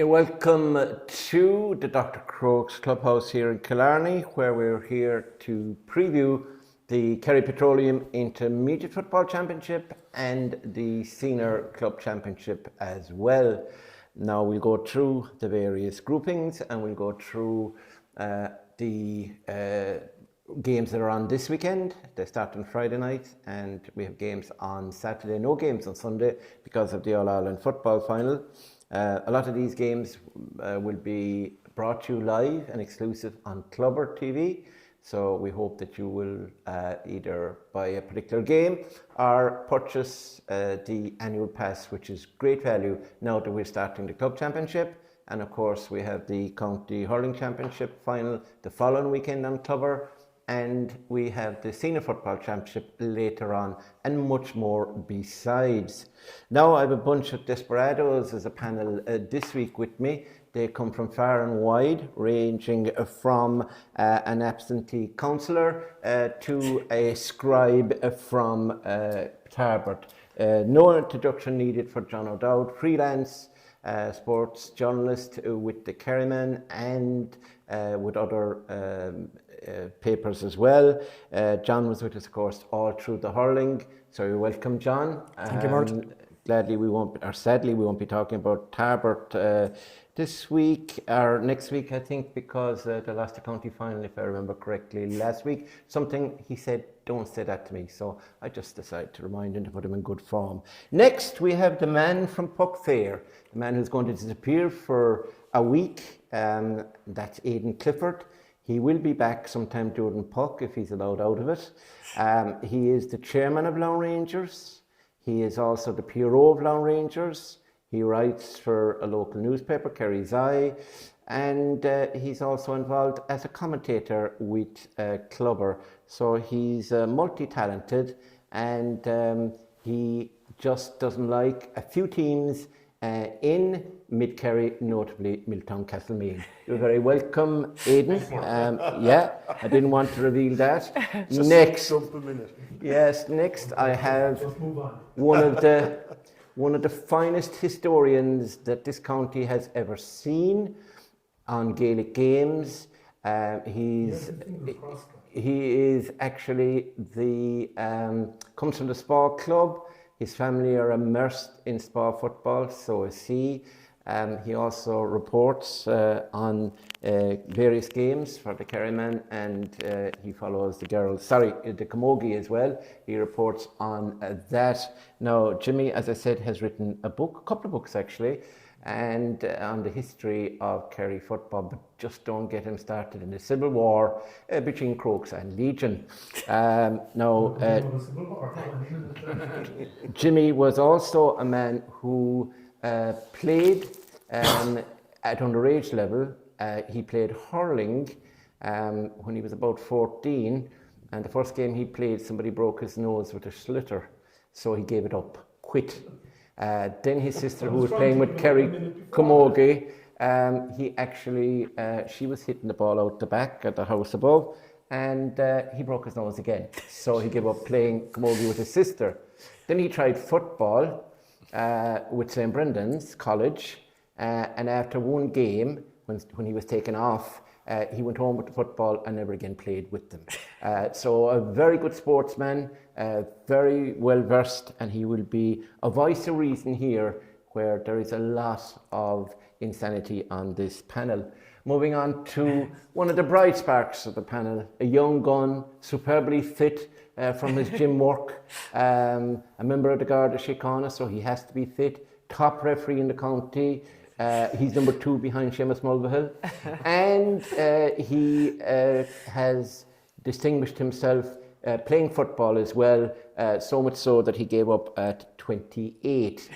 You're welcome to the Dr. Crokes Clubhouse here in Killarney, where we're here to preview the Kerry Petroleum Intermediate Football Championship and the Senior Club Championship as well. Now we'll go through the various groupings and we'll go through the games that are on this weekend. They start on Friday night and we have games on Saturday, no games on Sunday because of the All-Ireland football final. A lot of these games will be brought to you live and exclusive on Clubber TV. So we hope that you will either buy a particular game or purchase the annual pass, which is great value now that we're starting the club championship. And of course we have the County Hurling Championship final the following weekend on Clubber. And we have the Senior Football Championship later on, and much more besides. Now I have a bunch of desperados as a panel this week with me. They come from far and wide, ranging from an absentee councillor to a scribe from Tarbert. No introduction needed for John O'Dowd, freelance sports journalist with the Kerryman and with other papers as well. John was with us, of course, all through the hurling. So you're welcome, John. Thank you, Mort. Sadly, we won't be talking about Tarbert this week or next week, I think, because they lost the county final, if I remember correctly, last week. Something he said, don't say that to me. So I just decided to remind him to put him in good form. Next, we have the man from Puck Fair, the man who's going to disappear for a week. That's Aidan Clifford. He will be back sometime during Puck if he's allowed out of it. He is the chairman of Lone Rangers. He is also the PRO of Lone Rangers. He writes for a local newspaper, Kerry's Eye, and he's also involved as a commentator with Clubber. So he's multi-talented, and he just doesn't like a few teams in Mid-Kerry, notably Milltown Castlemead. You're very welcome, Aidan. Yeah, I didn't want to reveal that. Next, yes, next I have one of the finest historians that this county has ever seen on Gaelic games. He is actually comes from the Spa Club. His family are immersed in Spa football, so is he. He also reports on various games for the Kerryman, and he follows the Camogie as well. He reports on that. Now, Jimmy, as I said, has written a couple of books actually, and on the history of Kerry football, but just don't get him started in the civil war between Crokes and Legion. Jimmy was also a man who played at underage level. He played hurling when he was about 14, and the first game he played, somebody broke his nose with a sliotar, so he gave it up, quit. Then his sister, who was playing with Kerry Camogie, she was hitting the ball out the back at the house above, and he broke his nose again. So he gave up playing Camogie with his sister. Then he tried football with St. Brendan's College, and after one game, when he was taken off, he went home with the football and never again played with them. So a very good sportsman, very well versed, and he will be a voice of reason here where there is a lot of insanity on this panel. Moving on to one of the bright sparks of the panel, a young gun, superbly fit from his gym work, a member of the Garda Síochána, so he has to be fit, top referee in the county. He's number 2 behind Seamus Mulvihill, and he has distinguished himself playing football as well, so much so that he gave up at 28.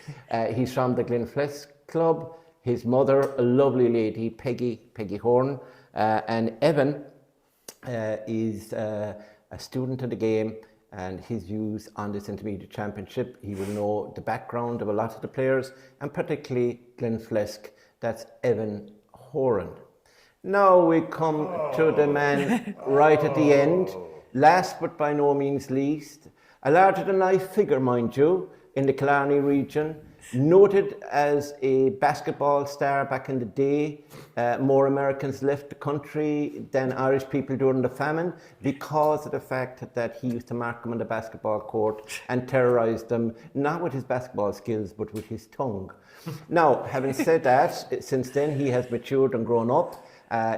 He's from the Glenflesk Club. His mother, a lovely lady, Peggy Horan, and Evan is a student of the game, and his views on this intermediate championship. He will know the background of a lot of the players, and particularly Glenflesk. That's Evan Horan. Now we come to the man right at the end, last but by no means least, a larger-than-life figure, mind you, in the Killarney region. Noted as a basketball star back in the day. More Americans left the country than Irish people during the famine because of the fact that he used to mark them on the basketball court and terrorise them, not with his basketball skills, but with his tongue. Now, having said that, since then he has matured and grown up.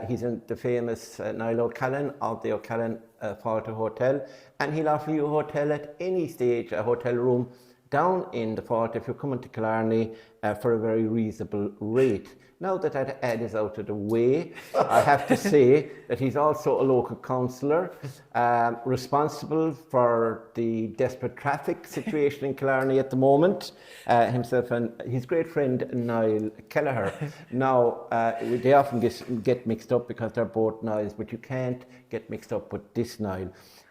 He's in the famous Niall O'Callaghan of the O'Callaghan Fáilte Hotel, and he'll offer you a hotel at any stage, a hotel room down in the Fáilte if you're coming to Killarney for a very reasonable rate. Now that ad is out of the way, I have to say that he's also a local councillor, responsible for the desperate traffic situation in Killarney at the moment, himself and his great friend Niall Kelleher. Now, they often get mixed up because they're both Niles, but you can't get mixed up with this Niall.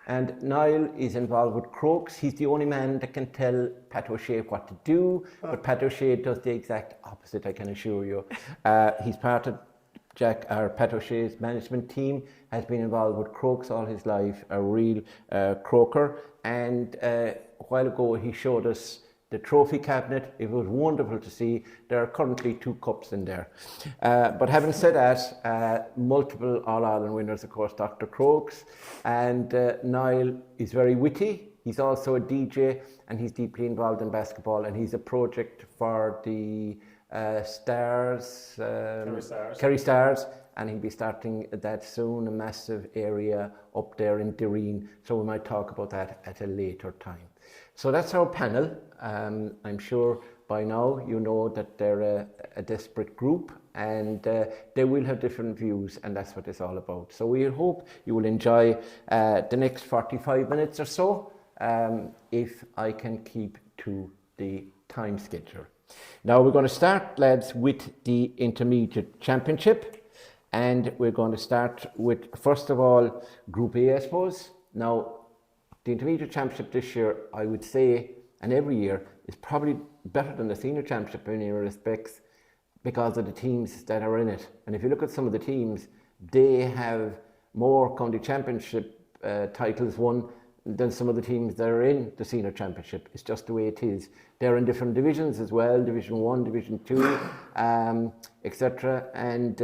And Niall is involved with Crokes. He's the only man that can tell Pat O'Shea what to do, but Pat O'Shea does the exact opposite, I can assure you. He's part of Pat O'Shea's management team, has been involved with Crokes all his life, a real croaker. And a while ago he showed us the trophy cabinet. It was wonderful to see. There are currently 2 cups in there. But having said that, multiple All-Ireland winners, of course, Dr. Crokes. And Niall is very witty. He's also a DJ, and he's deeply involved in basketball. And he's a project for the Kerry Stars. And he'll be starting that soon, a massive area up there in Derreen. So we might talk about that at a later time. So that's our panel. I'm sure by now you know that they're a desperate group, and they will have different views, and that's what it's all about. So we hope you will enjoy the next 45 minutes or so, if I can keep to the time schedule. Now we're going to start, lads, with the Intermediate Championship, and we're going to start with, first of all, Group A, I suppose. Now, the Intermediate Championship this year, I would say, and every year, is probably better than the Senior Championship in many respects because of the teams that are in it. And if you look at some of the teams, they have more county championship titles won than some of the teams that are in the Senior Championship. It's just the way it is. They're in different divisions as well, Division 1, Division 2, etc. And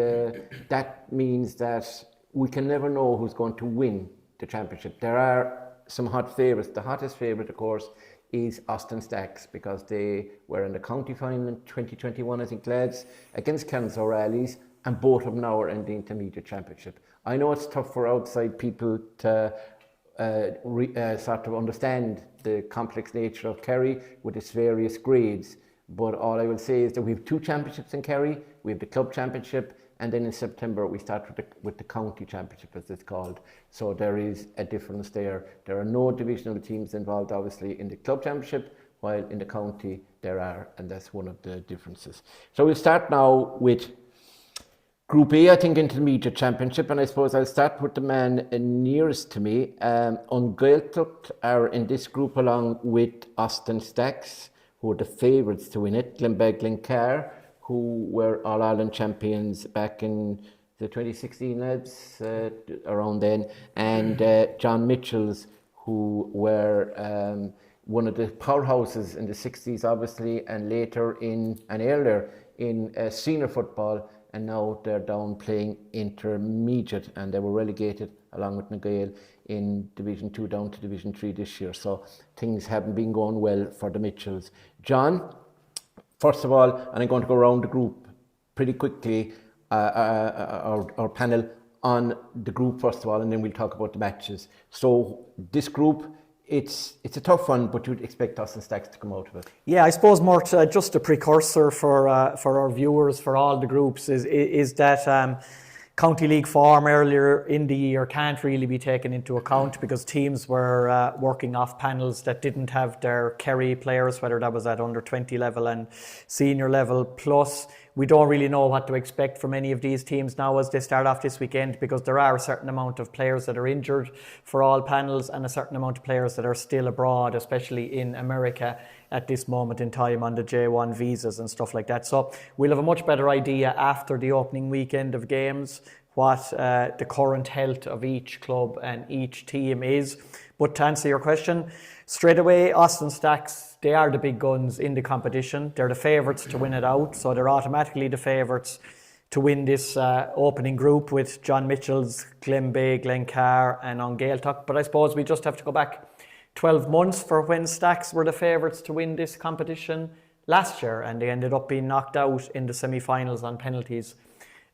that means that we can never know who's going to win the championship. There are some hot favourites. The hottest favourite, of course, is Austin Stacks, because they were in the county final in 2021, I think, lads, against Cairns O'Reilly's, and both of them now are in the Intermediate Championship. I know it's tough for outside people to sort of understand the complex nature of Kerry with its various grades, but all I will say is that we have 2 championships in Kerry. We have the club championship, and then in September we start with the county championship, as it's called. So there is a difference there. There are no divisional teams involved, obviously, in the club championship, while in the county there are, and that's one of the differences. So we'll start now with Group A, I think, Intermediate Championship, and I suppose I'll start with the man nearest to me. Gaeltacht are in this group along with Austin Stacks, who are the favourites to win it, Glenbeigh-Glencar, who were All-Ireland champions back in the 2016, lads, around then, and John Mitchell's, who were one of the powerhouses in the 60s, obviously, and later earlier in senior football, and now they're down playing intermediate, and they were relegated along with McGael in Division 2 down to Division 3 this year. So things haven't been going well for the Mitchells. John, first of all, and I'm going to go around the group pretty quickly, our panel on the group first of all, and then we'll talk about the matches. So this group, it's a tough one, but you'd expect Austin Stacks to come out of it. Yeah, I suppose, Mort, just a precursor for our viewers, for all the groups, is that County League form earlier in the year can't really be taken into account because teams were working off panels that didn't have their Kerry players, whether that was at under 20 level and senior level. Plus, we don't really know what to expect from any of these teams now as they start off this weekend, because there are a certain amount of players that are injured for all panels and a certain amount of players that are still abroad, especially in America at this moment in time on the J1 visas and stuff like that. So we'll have a much better idea after the opening weekend of games what the current health of each club and each team is. But to answer your question, straight away, Austin Stacks, they are the big guns in the competition. They're the favourites to win it out, so they're automatically the favourites to win this opening group with John Mitchell's, Glenbeigh, Glencar and on Gaeltacht. But I suppose we just have to go back 12 months for when Stacks were the favourites to win this competition last year, and they ended up being knocked out in the semi-finals on penalties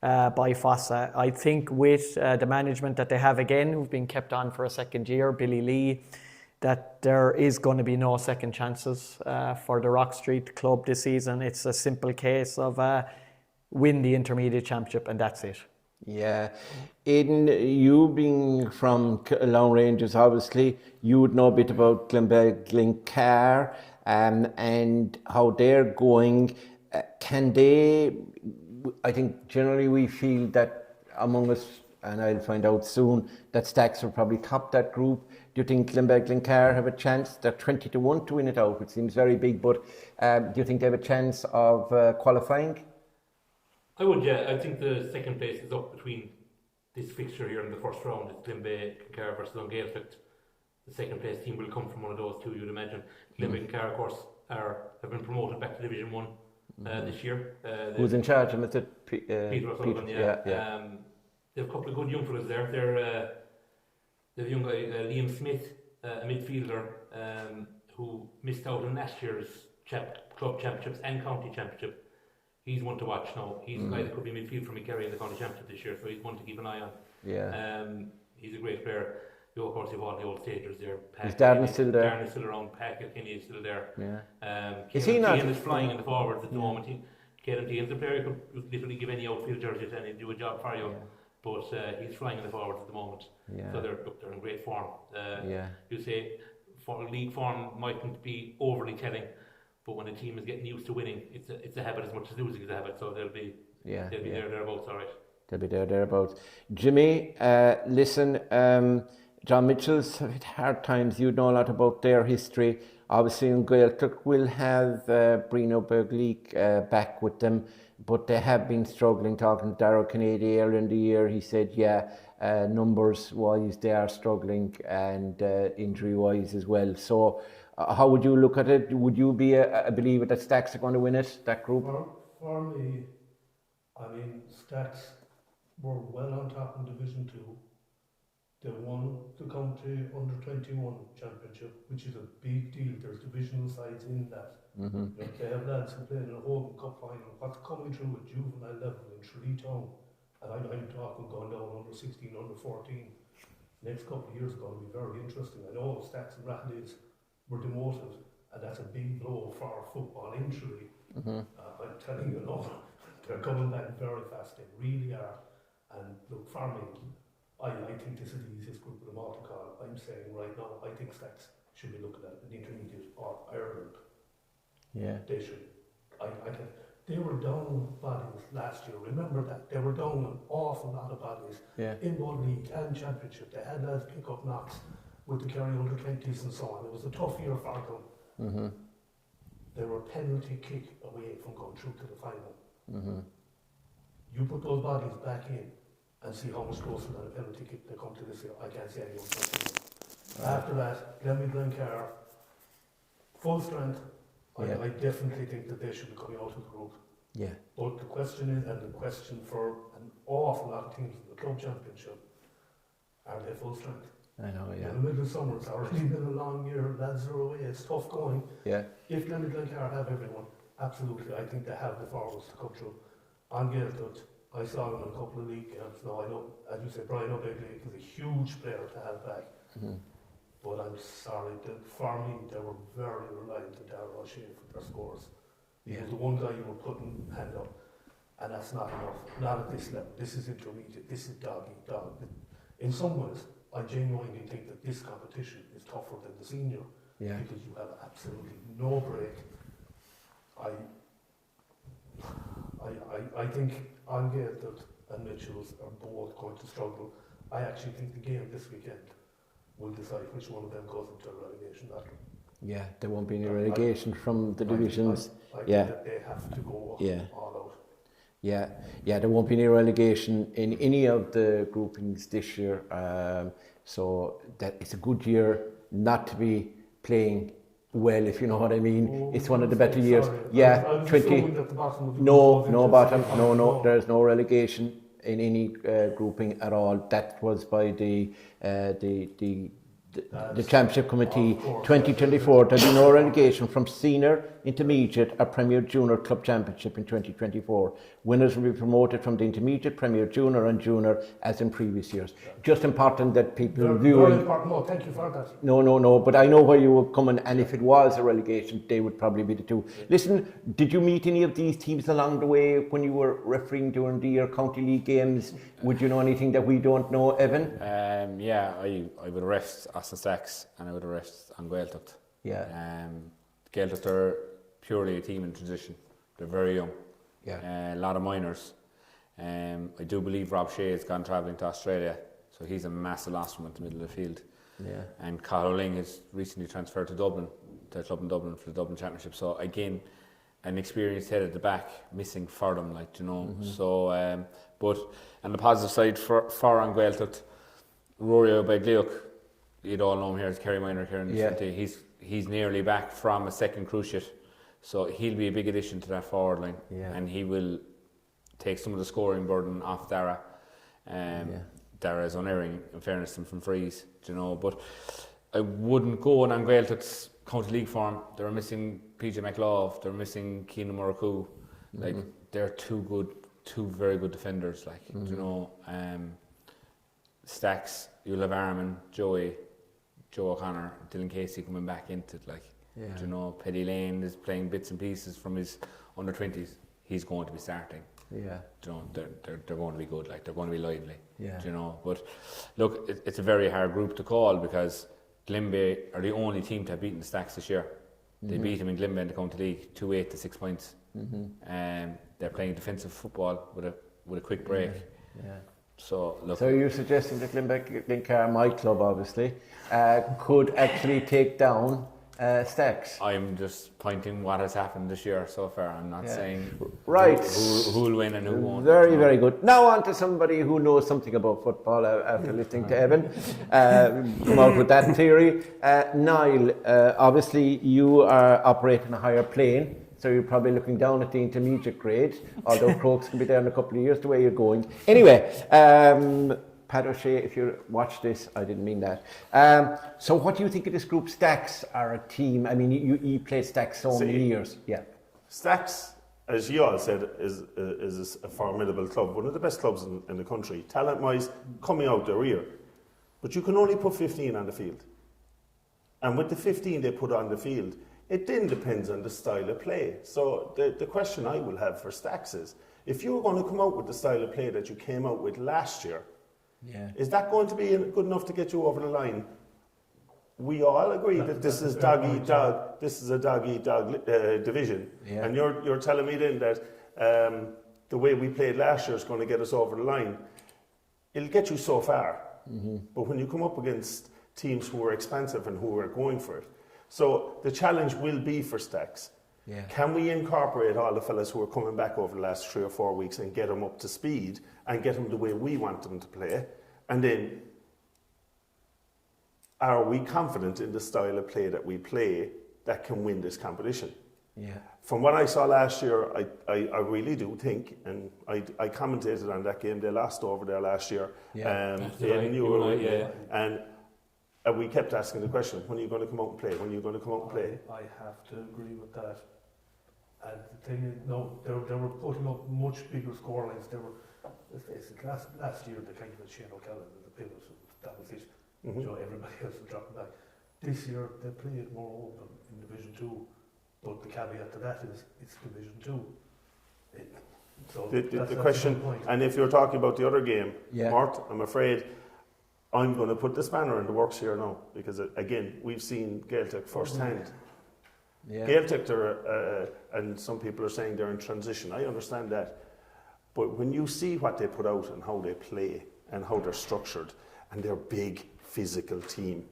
by Fossa. I think with the management that they have again, who've been kept on for a second year, Billy Lee, that there is going to be no second chances for the Rock Street club this season. It's a simple case of win the Intermediate Championship and that's it. Yeah. Aidan, you being from Long Rangers, obviously, you would know a bit about Glencar and how they're going. Can they, I think generally we feel that among us, and I'll find out soon, that Stacks will probably top that group. Do you think Glencar have a chance? They're 20-1 to win it out, which seems very big, but do you think they have a chance of qualifying? I would, yeah. I think the second place is up between this fixture here in the first round. It's Glenbeigh, Glencar versus Gaeltacht. The second place team will come from one of those two, you'd imagine. Glenbeigh and Glencar, of course, have been promoted back to Division 1 this year. Who's in charge of it? Peter O'Sullivan, yeah. They have a couple of good young fellas there. They're a young guy, Liam Smith, a midfielder, who missed out on last year's club championships and county championship. He's one to watch now. He's a guy that could be midfield for Kerry in the county championship this year, so he's one to keep an eye on. Yeah. He's a great player. You of course, you've all the old stagers there. Is Darren still there? Darren is still around. Pat Kenny is still there. Yeah. Is he not? Is flying in the forwards at the moment. Kieran is a player who could literally give any outfield jersey and he'd do a job for you. But he's flying in the forwards at the moment. Yeah. So they're in great form. You say league form mightn't be overly telling, but when a team is getting used to winning, it's a habit as much as losing is a habit. So they'll be thereabouts, all right. They'll be thereabouts. Jimmy, listen, John Mitchell's had hard times. You know a lot about their history. Obviously, in Gaeltacht will have Brino Bergleek back with them, but they have been struggling. Talking to Darrow Kennedy earlier in the year, he said, numbers-wise, they are struggling and injury-wise as well. So how would you look at it? Would you be a believer that Stacks are going to win it, that group? For me, I mean, Stacks were well on top in Division 2. They won the county under-21 championship, which is a big deal. There's divisional sides in that. Mm-hmm. You know, they have lads who play in a Hogan Cup final. What's coming through at juvenile level in Tralee Town, and I'm talking going down under 16, under 14. Next couple of years are going to be very interesting. I know Stacks and Ratleys were demoted, and that's a big blow for football in Tralee. Mm-hmm. I'm telling you, no, they're coming back very fast. They really are. And look, for me, I think this is the easiest group of them all to call. I'm saying right now, I think Stacks should be looking at an Intermediate or Ireland. Yeah. They should. They were down bodies last year. Remember that. They were down an awful lot of bodies in both league and championship. They had lads pick up knocks with the Kerry under-20s and so on. It was a tough year for them. Mm-hmm. They were a penalty kick away from going through to the final. Mm-hmm. You put those bodies back in and see how much closer than a penalty kick they come to this year. I can't see anyone touching them. After that, Glencar, full strength. I definitely think that they should be coming out of the group. Yeah. But the question is, and the question for an awful lot of teams in the club championship, are they full strength? I know, yeah. In the middle of summer, it's already been a long year, lads are away, it's tough going. Yeah. If Glencar have everyone, absolutely, I think they have the forwards to come through. On Gaeltacht, I saw them in a couple of league games. Now, I know, as you said, Brian O'Begley is a huge player to have back. Mm-hmm. But I'm sorry, for me, they were very reliant on Darragh O'Shea for their scores. He was the one guy you were putting hand up, and that's not enough. Not at this level. This is intermediate. This is dog eat dog. In some ways, I genuinely think that this competition is tougher than the senior because you have absolutely no break. I think Gaeltacht and Mitchell's are both going to struggle. I actually think the game this weekend will decide which one of them goes into a relegation battle. Yeah, there won't be any relegation from the divisions. I think that they have to go all out. Yeah, there won't be any relegation in any of the groupings this year. So that it's a good year not to be playing well, if you know what I mean. It's one of the better years. Yeah, I was 20. assuming that the bottom would be No bottom. No. No. There's no relegation in any grouping at all. That was by the Championship Committee 2024. There'll be no relegation from Senior, Intermediate or Premier Junior Club Championship in 2024. Winners will be promoted from the Intermediate, Premier Junior and Junior as in previous years. Just important that people viewing... Very important. No, thank you for that. No, but I know where you were coming, and if it was a relegation, they would probably be the two. Listen, did you meet any of these teams along the way when you were refereeing during the County League games? Would you know anything that we don't know, Evan? Yeah, I would arrest Austin Stacks and I would arrest on Gaeltacht. Yeah. Gaeltacht are purely a team in transition. They're very young. Yeah. A lot of minors. I do believe Rob Shea has gone travelling to Australia, so he's a massive loss from at the middle of the field. Yeah. And Cathal Ling has recently transferred to Dublin, to a club in Dublin for the Dublin Championship. So again, an experienced head at the back, missing for them, like, you know. Mm-hmm. So, but on the positive side for an Gaeltacht, Rory O'Begliuk, you'd all know him here as Kerry Minor here in the city. He's nearly back from a second cruise ship, so he'll be a big addition to that forward line, and he will take some of the scoring burden off Dara. Dara's unerring, in fairness to him, from frees, you know. But I wouldn't go on Gaeltacht's County League form. They're missing PJ McLaugh, they're missing Keenan Muraku. Like, they're two very good defenders, like, you know. Stacks, you'll have Armin, Joe O'Connor, Dylan Casey coming back into it, like, you know. Paddy Lane is playing bits and pieces from his under 20s. He's going to be starting. Yeah, you know, they're going to be good, like, they're going to be lively. Yeah, you know. But look, it's a very hard group to call because Glenbeigh are the only team to have beaten the Stacks this year. They beat him in Glenbeigh in the County League 2-8 to 6 points. They're playing defensive football with a quick break. So look. So you're suggesting that Glencar, my club obviously, could actually take down Stacks? I'm just pointing what has happened this year so far. I'm not saying who will win and who won't. Very good. Now on to somebody who knows something about football after listening to Evan come out with that theory. Niall, obviously you are operating a higher plane, so you're probably looking down at the intermediate grade, although Crokes can be there in a couple of years the way you're going. Anyway, Pat O'Shea, if you watch this, I didn't mean that. So what do you think of this group? Stacks are a team. I mean, you played Stacks so many years. Yeah. Stacks, as you all said, is a formidable club, one of the best clubs in the country, talent-wise, coming out their rear. But you can only put 15 on the field. And with the 15 they put on the field, it then depends on the style of play. So the question I will have for Stacks is, if you were going to come out with the style of play that you came out with last year, is that going to be good enough to get you over the line? We all agree that this is dog-eat-dog. This is a dog-eat-dog division. And you're telling me then that the way we played last year is going to get us over the line. It'll get you so far. But when you come up against teams who are expansive and who are going for it, so the challenge will be for Stacks. Can we incorporate all the fellas who are coming back over the last 3 or 4 weeks and get them up to speed and get them the way we want them to play? And then, are we confident in the style of play that we play that can win this competition? From what I saw last year, I really do think, and I commentated on that game, they lost over there last year. And we kept asking the question, when are you going to come out and play? When are you going to come out and play? I have to agree with that. And the thing is, no, they were putting up much bigger scorelines. They were, let's face it, last year they kind of had Shane O'Callaghan and the pillars, that was it. You know, everybody else was dropping back. This year they played more open in Division 2, but the caveat to that is it's Division 2. So the question, and if you're talking about the other game, Mort, I'm afraid I'm going to put the spanner in the works here now, because again, we've seen Gaeltacht firsthand. Gaeltacht are, and some people are saying they're in transition. I understand that. But when you see what they put out and how they play and how they're structured, and they're big, physical team,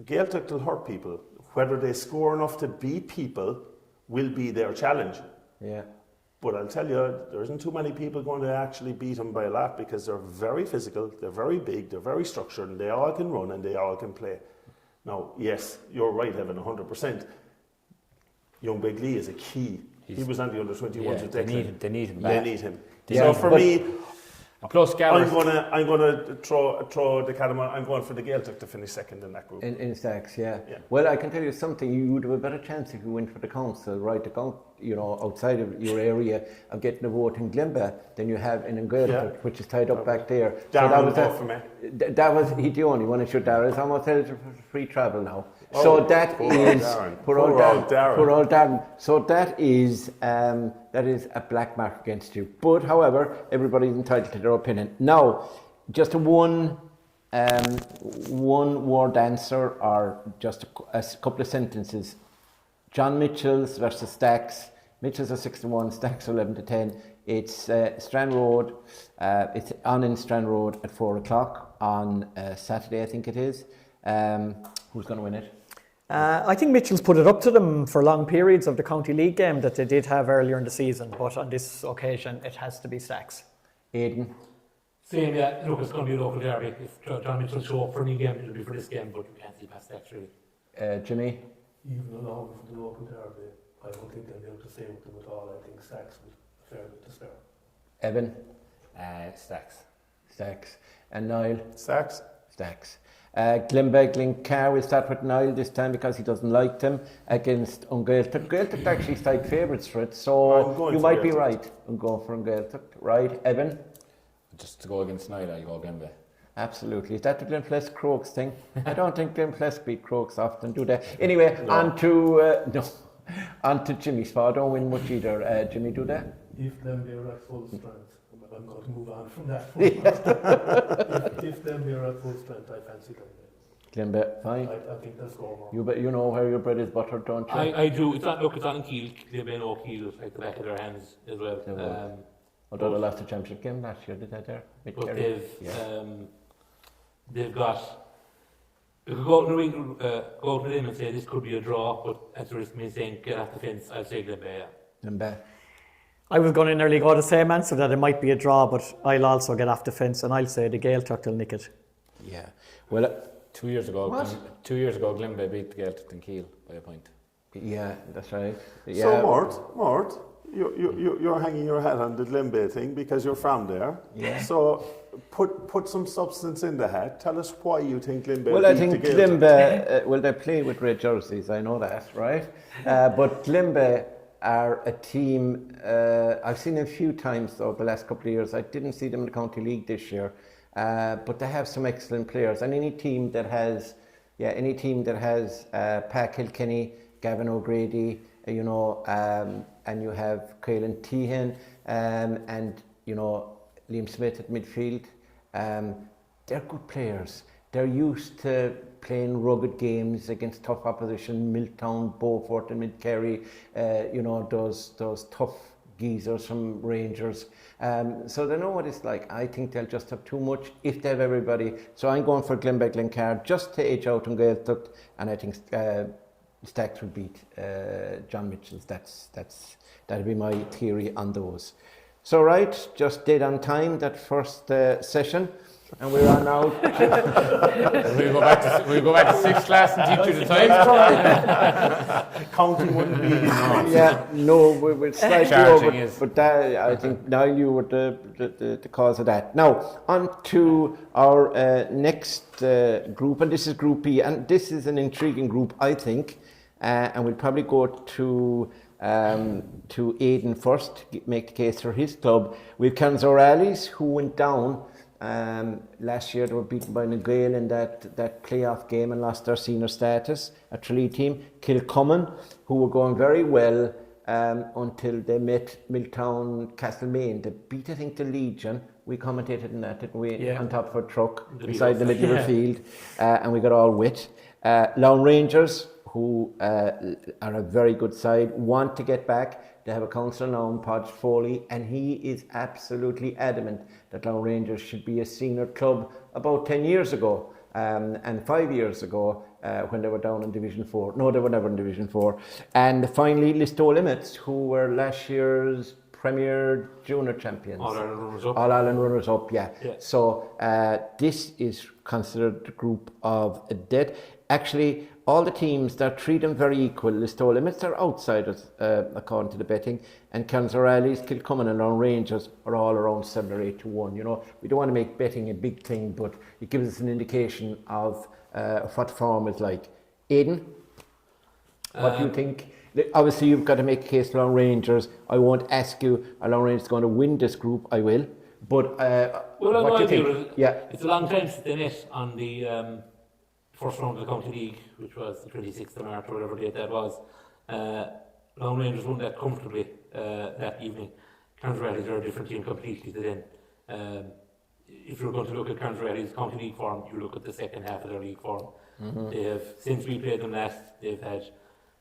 Gaeltacht will hurt people. Whether they score enough to beat people will be their challenge. But I'll tell you, there isn't too many people going to actually beat them by a lot because they're very physical, they're very big, they're very structured, and they all can run and they all can play. Now, yes, you're right, Evan, 100%. Young Big Lee is a key. He was on the under-21s with Declan. They need him. They need him. Yeah, So for me, plus Gareth. I'm gonna throw the cat. I'm going for the Gaeltacht to finish second in that group. In stacks, yeah. Well, I can tell you something. You would have a better chance if you went for the council, right? The count, outside of your area of getting a vote in Glimba than you have in Gaeltacht, which is tied up back there. Darren so for me. That was he's the only one. Sure, Darren is almost eligible for free travel now. Oh, so that poor is Darren. poor old Darren. So that is a black mark against you. But however, everybody's entitled to their opinion. Now, just one word answer or just a couple of sentences. John Mitchell's versus Stacks. Mitchell's are 6-1, Stacks are 11-10. It's Strand Road. It's on in Strand Road at 4 o'clock on Saturday, I think it is. Who's going to win it? I think Mitchell's put it up to them for long periods of the County League game that they did have earlier in the season, but on this occasion it has to be Stacks. Aidan? Same, yeah. Look, it's going to be a local derby. If John Mitchell show up for any game, it'll be for this game, but you can't see past Stacks really. Jimmy? Even along for the local derby, I don't think they'll be able to stay with them at all. I think Stacks would fair bit to spare. Evan? Stacks. Stacks. And Niall? Stacks. Stacks. Glenbeigh, Glencar, we'll start with Niall this time because he doesn't like them against Gaeltacht. Gaeltacht actually side favourites for it, so you might be right. I'm going for Gaeltacht, right? Evan? Just to go against Niall, I'll go Glenbeigh. Absolutely. Is that the Glenflesk Crokes thing? I don't think Glenflesk beat Crokes often, do they? Anyway, on to Jimmy Spa. Don't win much either. Jimmy, do that? If them be at full strength, I'm going to move on from that. if them be at full strength, I fancy them. Glenbeigh, fine. I think that's going on. You know where your bread is buttered, don't you? I do. It's on in Kiel. They've been all Kiel at the back of their hands as well. Although they lost the championship game last year, did they there? But they've got. We could go to them and say this could be a draw, but at the risk of me saying get off the fence, I'll say Glenbeigh. Glenbeigh. I was going to nearly go the same answer that it might be a draw, but I'll also get off the fence and I'll say the Gaeltacht will nick it. Yeah. Well, 2 years ago, Glenbeigh beat the Gaeltacht in Kiel by a point. Yeah, that's right. Yeah. So Mort, you're hanging your hat on the Glenbeigh thing because you're from there. Yeah. So put some substance in the hat. Tell us why you think Glenbeigh. Well, I think Glenbeigh. They play with red jerseys. I know that, right? But Glenbeigh are a team. I've seen them a few times over the last couple of years. I didn't see them in the County League this year, but they have some excellent players. And any team that has Pat Kilkenny, Gavin O'Grady, and you have Caelan Tehan, and Liam Smith at midfield. They're good players. They're used to playing rugged games against tough opposition, Milltown, Beaufort and Mid-Kerry, those tough geezers from Rangers. So they know what it's like. I think they'll just have too much if they have everybody. So I'm going for Glenbeigh Glencar just to edge out on Gaeltacht, and I think Stacks will beat John Mitchell's. That'll be my theory on those. So right, just dead on time, that first session. And we're on now. We'll go back to sixth class and teach you the time. Counting wouldn't be. Yeah, no, we're slightly Charging over. is. But that, I think now you were the cause of that. Now, on to our next group, and this is Group B, and this is an intriguing group, I think. And we'll probably go to Aidan first, make the case for his club. We've Canzorales, who went down. Last year they were beaten by Nagail in that playoff game and lost their senior status, a Tralee team. Kilcommon, who were going very well until they met Milltown Castlemaine. They beat, I think, the Legion. We commentated on that, didn't we? Yeah. On top of a truck inside the middle of the field, and we got all wet. Lown Rangers, who are a very good side, want to get back. They have a councillor now, Podge Foley, and he is absolutely adamant that Lown Rangers should be a senior club about 10 years ago and 5 years ago when they were down in Division 4. No, they were never in Division 4. And finally, Listowel Emmets, who were last year's Premier Junior champions. All Ireland runners up. All Ireland runners up, yeah. Yeah. So this is considered the group of dead. Actually, all the teams, they're treating very equal. Listowel limits are outsiders, according to the betting. And Clonzerally's, Kilcummin and Lone Rangers are all around 7 or 8 to 1. You know, we don't want to make betting a big thing, but it gives us an indication of what form is like. Aidan, what do you think? Obviously, you've got to make a case for Lone Rangers. I won't ask you, are Lone Rangers going to win this group? I will. But what do you think? It's a long time since they met on the first round of the County League, which was the 26th of March or whatever date that was. Lone Rangers won that comfortably that evening. Clonzerally's are a different team completely to them. If you're going to look at Clonzerally's County League form, you look at the second half of their league form. They have, since we played them last, they've had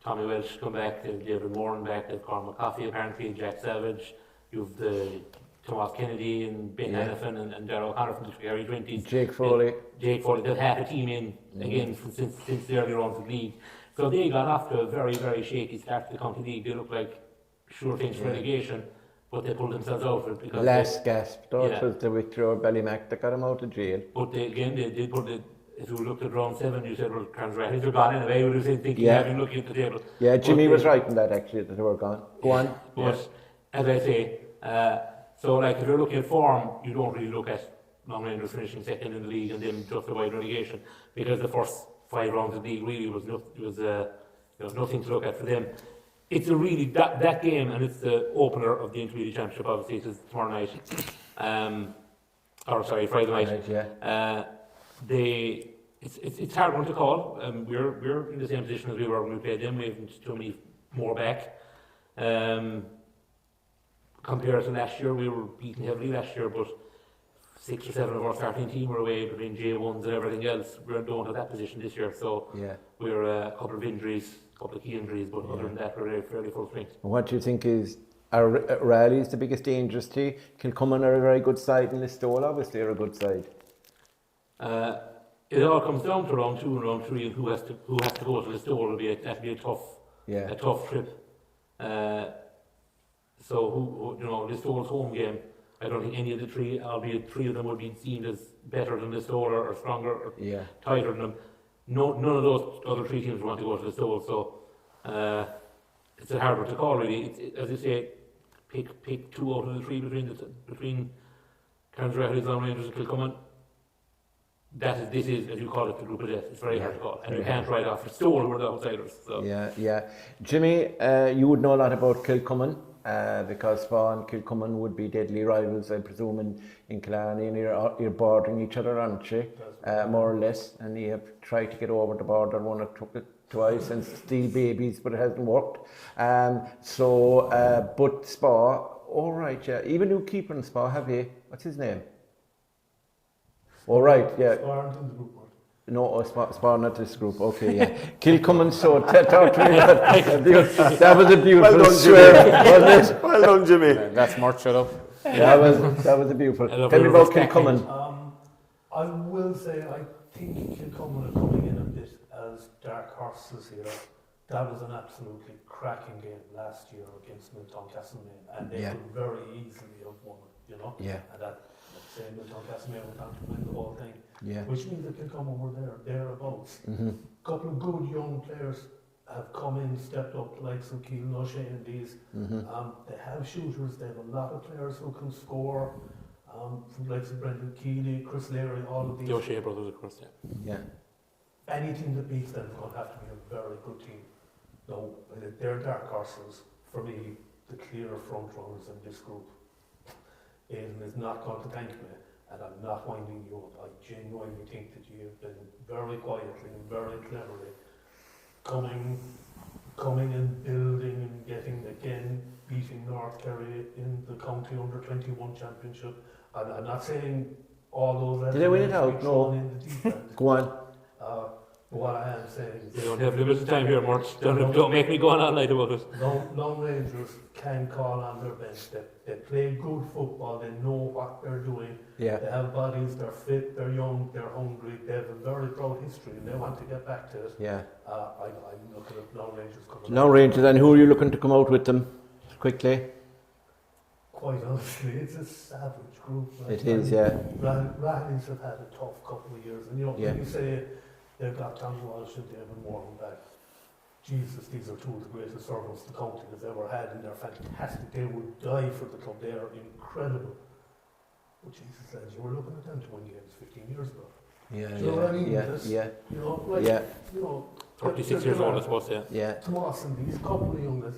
Tommy Welsh come back, they've David Moran back, they've Cormac Coffey apparently, Jack Savage, you've the Tomas Kennedy and Ben Hannafin and Darrell O'Connor from the Kerry 20s. Jake Foley. They've had a team in again since the early rounds of the league. So they got off to a very, very shaky start to the County League. They looked like sure things for relegation, but they pulled themselves out of it because last gasp. That was the victory over Ballymac that got them out of jail. But they did put it. If you looked at round 7, you said, well, Clonzerally's are gone anyway. You would have thinking, having looking at the table. Yeah, Jimmy was right in that actually, that they were gone. Go on. But as I say, so like if you're looking at form, you don't really look at Lone Rangers finishing second in the league and then just avoid relegation, because the first 5 rounds of the league really was nothing to look at for them. It's a really that game, and it's the opener of the Intermediate Championship. Obviously, it's tomorrow night, Friday night. It's hard one to call. We're in the same position as we were when we played them. We haven't too many more back. Compared to last year, we were beaten heavily last year, but 6 or 7 of our starting team were away between J1s and everything else. We don't have that position this year, so we're a couple of injuries, a couple of key injuries, but other than that, we're fairly full strength. What do you think is Rally's the biggest dangerous to Kilcummin are a very good side, and Listowel obviously are a good side. It all comes down to round 2 and round 3, and who has to go to Listowel will be a tough trip. So Listowel's home game, I don't think any of the 3, albeit 3 of them would be seen as better than Listowel or stronger or tighter than them. None of those other 3 teams want to go to Listowel, so it's a hard one to call really. As you say, pick 2 out of the 3 between Clonzerally's, Lone Rangers and Kilcummin. This is, as you call it, the group of death. It's very hard to call, and you can't write off Listowel who are the outsiders. So. Yeah. Jimmy, you would know a lot about Kilcummin. Because Spaw and Kilcummin would be deadly rivals, I presume, in Killarney, and you're bordering each other, aren't you? More or less, and you have tried to get over the border one or twice and steal babies, but it hasn't worked. But Spaw, all right, yeah. Even new keeper in Spaw, have you? What's his name? All right, yeah. No, Spar not this group. Okay, yeah. Kilcummin, so talk to me about that. Was a beautiful swear, wasn't it? Well done, Jimmy. That's Mort, shut up. That was a beautiful. Tell me about Kilcummin. I will say I think Kilcummin are coming in a bit as dark horses here. That was an absolutely cracking game last year against Milton Castlemaine, and they could very easily have won it, And that same Milton Castlemaine went on to win the whole thing. Which means that Kilcummin were thereabouts. A couple of good young players have come in, stepped up, the likes of Keelan O'Shea and these. They have shooters, they have a lot of players who can score, from the likes of Brendan Keeley, Chris Leary, all of these. The O'Shea brothers, of course, Anything that beats them is going to have to be a very good team. No, they're dark horses. For me, the clear front runners in this group. Aidan is not going to thank me. And I'm not winding you up. I genuinely think that you have been very quietly and very cleverly coming and building and beating North Kerry in the County Under-21 Championship. And I'm not saying all those... Did they win it out? No. In the deep end. Go on. What I am saying is... They don't have limited time here, Mort. Don't make me go on all night about it. Lone Rangers can call on their bench. They play good football. They know what they're doing. They have bodies. They're fit. They're young. They're hungry. They have a very proud history, and they want to get back to it. I'm looking at Lone Rangers coming. Lone Rangers, and who are you looking to come out with them quickly? quite honestly, it's a savage group. It is, yeah. Rallies have had a tough couple of years, and you know, when you say they've got Tommy Walsh and David Morgan back, Jesus, these are two of the greatest servants the county has ever had, and they're fantastic. They would die for the club. They are incredible. But Jesus, lads, you were looking at them to win games 15 years ago. Yeah, Do you know what I mean? You know, like, you know, 36 years old, I suppose, yeah. Tomas and these couple of young lads,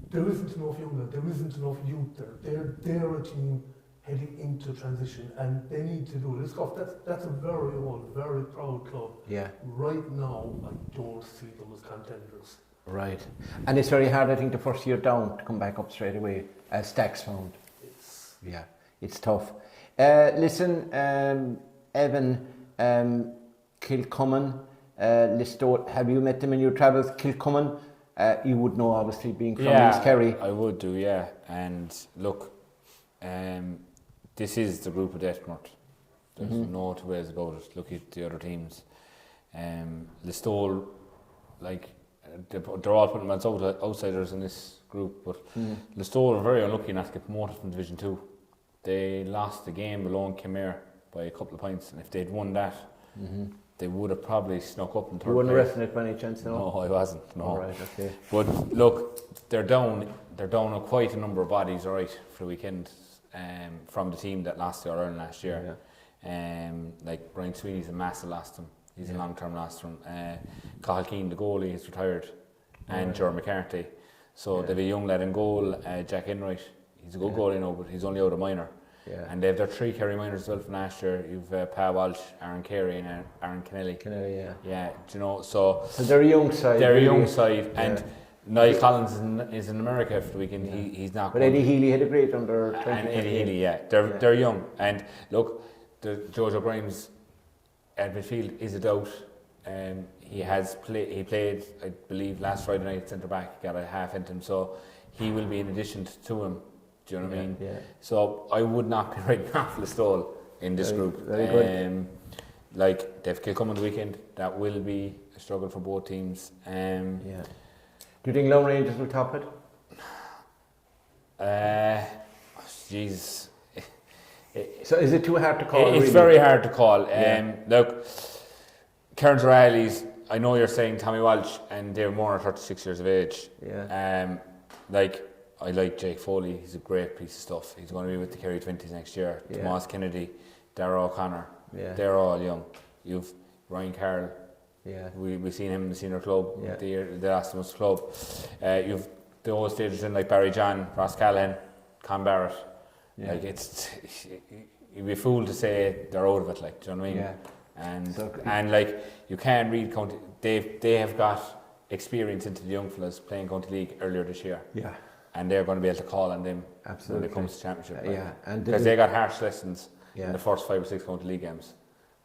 there isn't enough young lads, there isn't enough youth there. They're a team heading into transition, and they need to do this stuff. That's a very old, very proud club. Yeah. Right now, I don't see them as contenders. Right. And it's very hard, I think, the first year down to come back up straight away, as Stax found. It's tough. Listen, Evan, Kilcummin, Listowel, have you met them in your travels? Kilcummin, you would know, obviously, being from East Kerry. I would do, yeah. And look, this is the group of death, Mort. There's no two ways about it. Look at the other teams. Listowel, like, they're all putting as outsiders in this group, but Listowel are very unlucky not to get promoted from Division 2. They lost the game below Khmer by a couple of points, and if they'd won that, they would have probably snuck up in third. You weren't arresting it by any chance, no? No, I wasn't. No. All right, okay. But look, they're down on quite a number of bodies, all right, for the weekend, from the team that lost the All-Ireland last year. Yeah. Like Brian Sweeney's a massive loss to him. He's a long-term loss to him. Cathal Keane, the goalie, is retired, and Ger McCarthy. So they've a young lad in goal, Jack Enright. He's a good goalie now, but he's only out of minor. Yeah. And they've their 3 Kerry minors as well from last year. You've Pa Walsh, Aaron Carey, and Aaron Kennelly. Yeah, do you know, so they're a young side. They're really. A young side, and Niall Collins is in America for the weekend. He's not. But Eddie Healy had a great under 20. And Eddie Healy, they're young. And look, George O'Brien's at midfield is a doubt. He played, I believe, last Friday night centre back. Got a half into him, so he will be in addition to him. Do you know what I mean? Yeah. So I would not be writing off Listowel in this group. Very good. Like they've Kilcummin the weekend. That will be a struggle for both teams. Do you think Lone Rangers will top it? Jesus. So is it too hard to call? It's very hard to call. Look, Kearns O'Reilly's. I know you're saying Tommy Walsh and David Moore are 36 years of age. Yeah. I like Jake Foley. He's a great piece of stuff. He's going to be with the Kerry 20s next year. Yeah. Tomas Kennedy, Dara O'Connor. Yeah. They're all young. You've Ryan Carroll. Yeah. We've seen him in the senior club. Yeah. The Astimus club. You've the old stagers in like Barry John, Ross Callahan, Con Barrett. Yeah. Like you'd be a fool to say they're out of it. Like, do you know what I mean? Yeah. And like you can't read county. They have got experience into the young fellas playing county league earlier this year. Yeah. And they're going to be able to call on them when it comes to championship. And because they got harsh lessons in the first 5 or 6 county league games,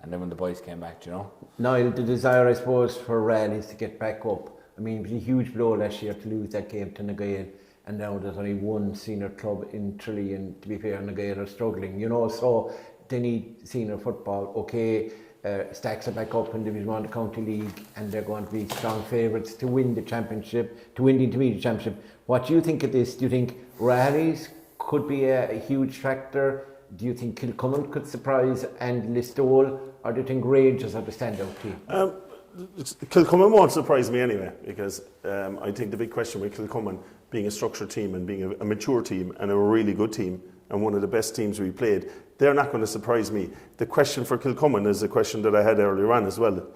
and then when the boys came back, you know. Niall, the desire, I suppose, for Raleigh is to get back up. I mean, it was a huge blow last year to lose that game to Nagail, and now there's only one senior club in Tralee, and to be fair, Nagail are struggling, you know. So they need senior football. Okay, Stacks are back up in Division 1 County League, and they're going to be strong favourites to win the championship, to win the intermediate championship. What do you think of this? Do you think Raleigh's could be a huge factor? Do you think Kilcummin could surprise and Listowel, or do you think Rangers are the standout team? Kilcummin won't surprise me anyway, because I think the big question with Kilcummin being a structured team and being a mature team and a really good team and one of the best teams we played, they're not going to surprise me. The question for Kilcummin is a question that I had earlier on as well.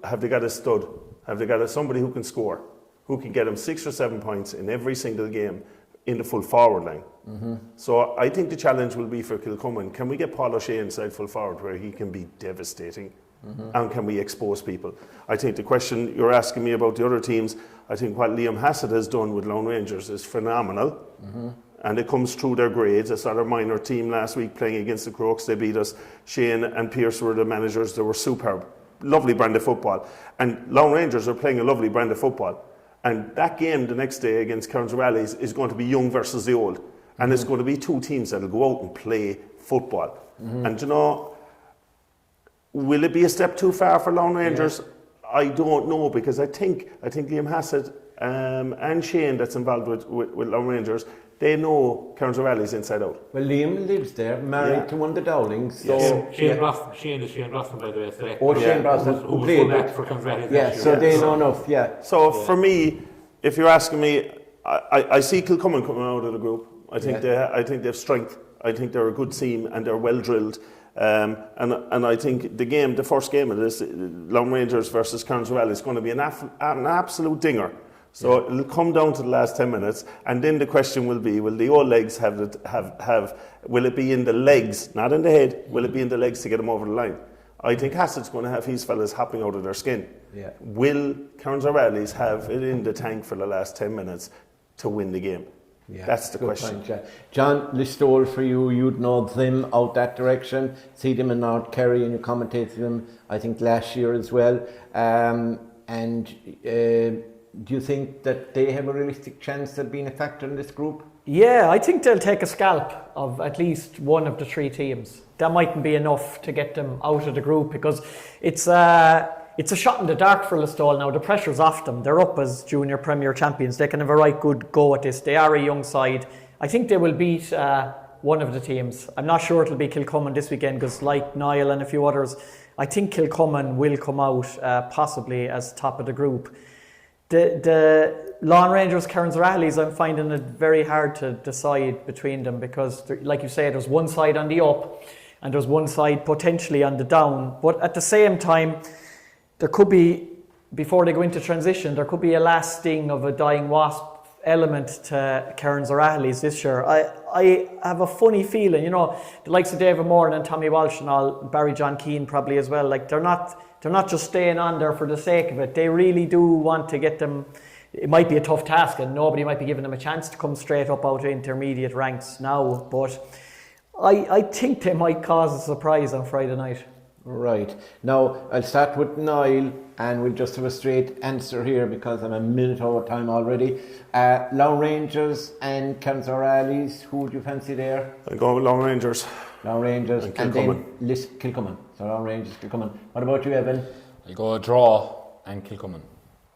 Have they got a stud? Have they got somebody who can score? Who can get them 6 or 7 points in every single game in the full forward line? Mm-hmm. So I think the challenge will be for Kilcummin. Can we get Paul O'Shea inside full forward where he can be devastating? Mm-hmm. And can we expose people? I think the question you're asking me about the other teams, I think what Liam Hassett has done with Lone Rangers is phenomenal. Mm-hmm. And it comes through their grades. I saw their minor team last week playing against the Crokes. They beat us. Shane and Pierce were the managers. They were superb. Lovely brand of football. And Lone Rangers are playing a lovely brand of football. And that game the next day against Kearns Rallies is going to be young versus the old. And it's going to be 2 teams that will go out and play football. Mm-hmm. And you know, will it be a step too far for Lone Rangers? Yeah. I don't know, because I think Liam Hassett and Shane that's involved with Lone Rangers, they know Cairns O'Reilly's inside out. Well, Liam lives there, married to one of the Dowlings. So Shane Brosnan, by the way, select. Shane Brosnan, who was played back for Cairns O'Reilly. yeah, so they know enough, So for me, if you're asking me, I see Kilcummin coming out of the group. I think they have strength. I think they're a good team and they're well drilled. And I think the first game of this, Long Rangers versus Cairns O'Reilly, is going to be an absolute dinger. So it'll come down to the last 10 minutes, and then the question will be: will the old legs will it be in the legs, not in the head? Will it be in the legs to get them over the line? I think Hassett's going to have his fellas hopping out of their skin. Yeah. Will Cairns O'Reilly's have it in the tank for the last 10 minutes to win the game? Yeah, that's the question. Point, yeah. John, Listowel for you, you'd know them out that direction, see them in North Kerry, and you commentated them, I think, last year as well. Do you think that they have a realistic chance of being a factor in this group? Yeah, I think they'll take a scalp of at least one of the three teams. That mightn't be enough to get them out of the group, because it's a shot in the dark for Listowel now. The pressure's off them. They're up as junior Premier champions. They can have a right good go at this. They are a young side. I think they will beat one of the teams. I'm not sure it'll be Kilcummin this weekend, because like Niall and a few others, I think Kilcummin will come out possibly as top of the group. The Lawn Rangers, Cairns O'Reilly's, I'm finding it very hard to decide between them, because, like you say, there's one side on the up and there's one side potentially on the down. But at the same time, there could be, before they go into transition, there could be a last sting of a dying wasp element to Cairns O'Reilly's this year. I have a funny feeling, you know, the likes of David Moran and Tommy Walsh and all, Barry John Keane probably as well, like they're not just staying on there for the sake of it. They really do want to get them. It might be a tough task and nobody might be giving them a chance to come straight up out of intermediate ranks now, but I think they might cause a surprise on Friday night. Right. Now, I'll start with Niall, and we'll just have a straight answer here because I'm a minute over time already. Long Rangers and Cairns O'Reilly's, who would you fancy there? I'll go with Long Rangers. Long Rangers and then Kilcummin. So Long Rangers, Kilcummin. What about you, Evan? I'll go a draw and Kilcummin.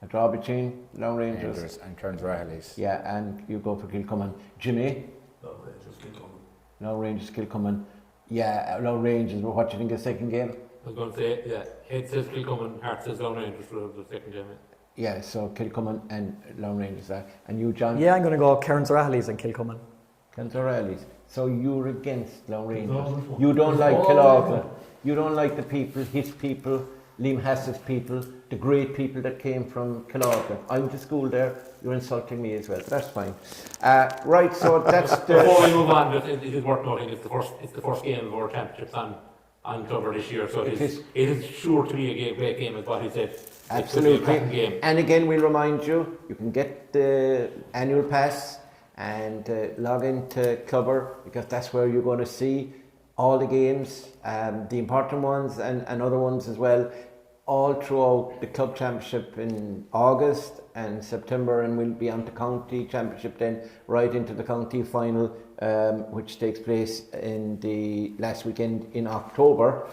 A draw between Long Rangers and Cairns O'Reilly's. Yeah, and you go for Kilcummin. Jimmy? Long Rangers, Kilcummin. Long Rangers, Kilcummin. Yeah, Long Rangers. But what do you think of the second game? I was going to say, yeah, head says Kilcummin, heart says Long Rangers for the second game. Yeah, so Kilcummin and Long Rangers. And you, John? Yeah, I'm going to go Cairns O'Reilly's and Kilcummin. Cairns O'Reilly's. So you're against Long Rangers. You don't like Killaughlan. You don't like the people, his people, Liam Hass's people, the great people that came from Killaughlan. I went to school there. You're insulting me as well. That's fine. Right, so that's the... Before we move on, it is worth noting it's the first game of our championships on cover this year, so it is sure to be a great game, as Botty said. Absolutely. And again, we'll remind you, you can get the annual pass and log into Cover, because that's where you're going to see all the games, the important ones and other ones as well, all throughout the club championship in August and September, and we'll be on the county championship then right into the county final, which takes place in the last weekend in October.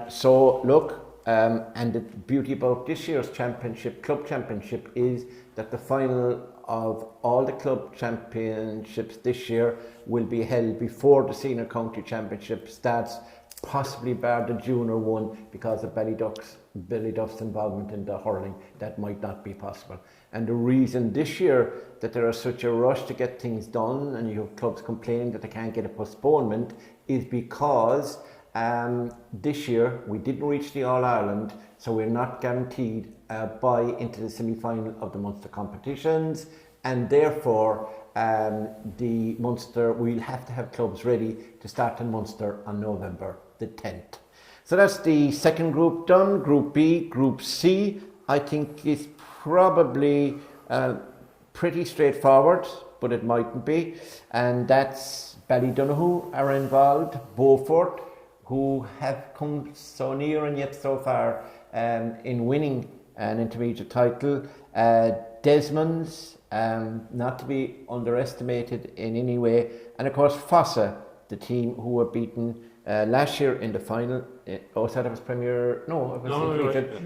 So look, and the beauty about this year's championship, club championship, is that the final of all the club championships this year will be held before the senior county championship starts, possibly bar the junior one because of Ballyduff's involvement in the hurling. That might not be possible. And the reason this year that there is such a rush to get things done, and you have clubs complaining that they can't get a postponement, is because this year we didn't reach the All-Ireland, so we're not guaranteed a bye into the semi-final of the Munster competitions, and therefore the Munster, we'll have to have clubs ready to start in Munster on November the 10th. So that's the second group done. Group B. Group C, I think, is probably pretty straightforward, but it mightn't be, and that's Ballydonoghue are involved, Beaufort, who have come so near and yet so far in winning an intermediate title, Desmond's, not to be underestimated in any way, and of course Fossa, the team who were beaten last year in the final. That was Premier,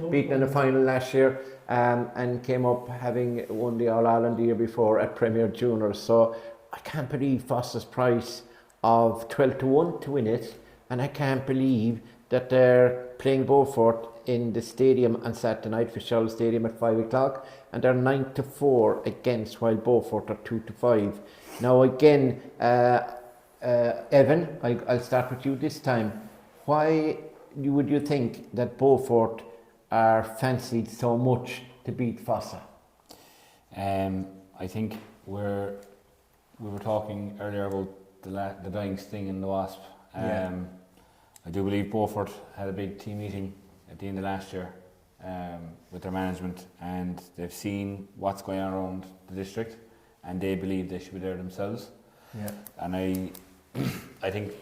beaten in the final last year, and came up having won the All-Ireland the year before at Premier Juniors. So I can't believe Foster's price of 12-1 to win it, and I can't believe that they're playing Beaufort in the stadium on Saturday night, Fitzgerald Stadium at 5 o'clock, and they're 9-4 against, while Beaufort are 2-5. Now again, Evan, I'll start with you this time. Why would you think that Beaufort are fancied so much to beat Fossa? I think we were talking earlier about the dying sting in the Wasp. I do believe Beaufort had a big team meeting at the end of last year with their management, and they've seen what's going on around the district, and they believe they should be there themselves. Yeah. And I think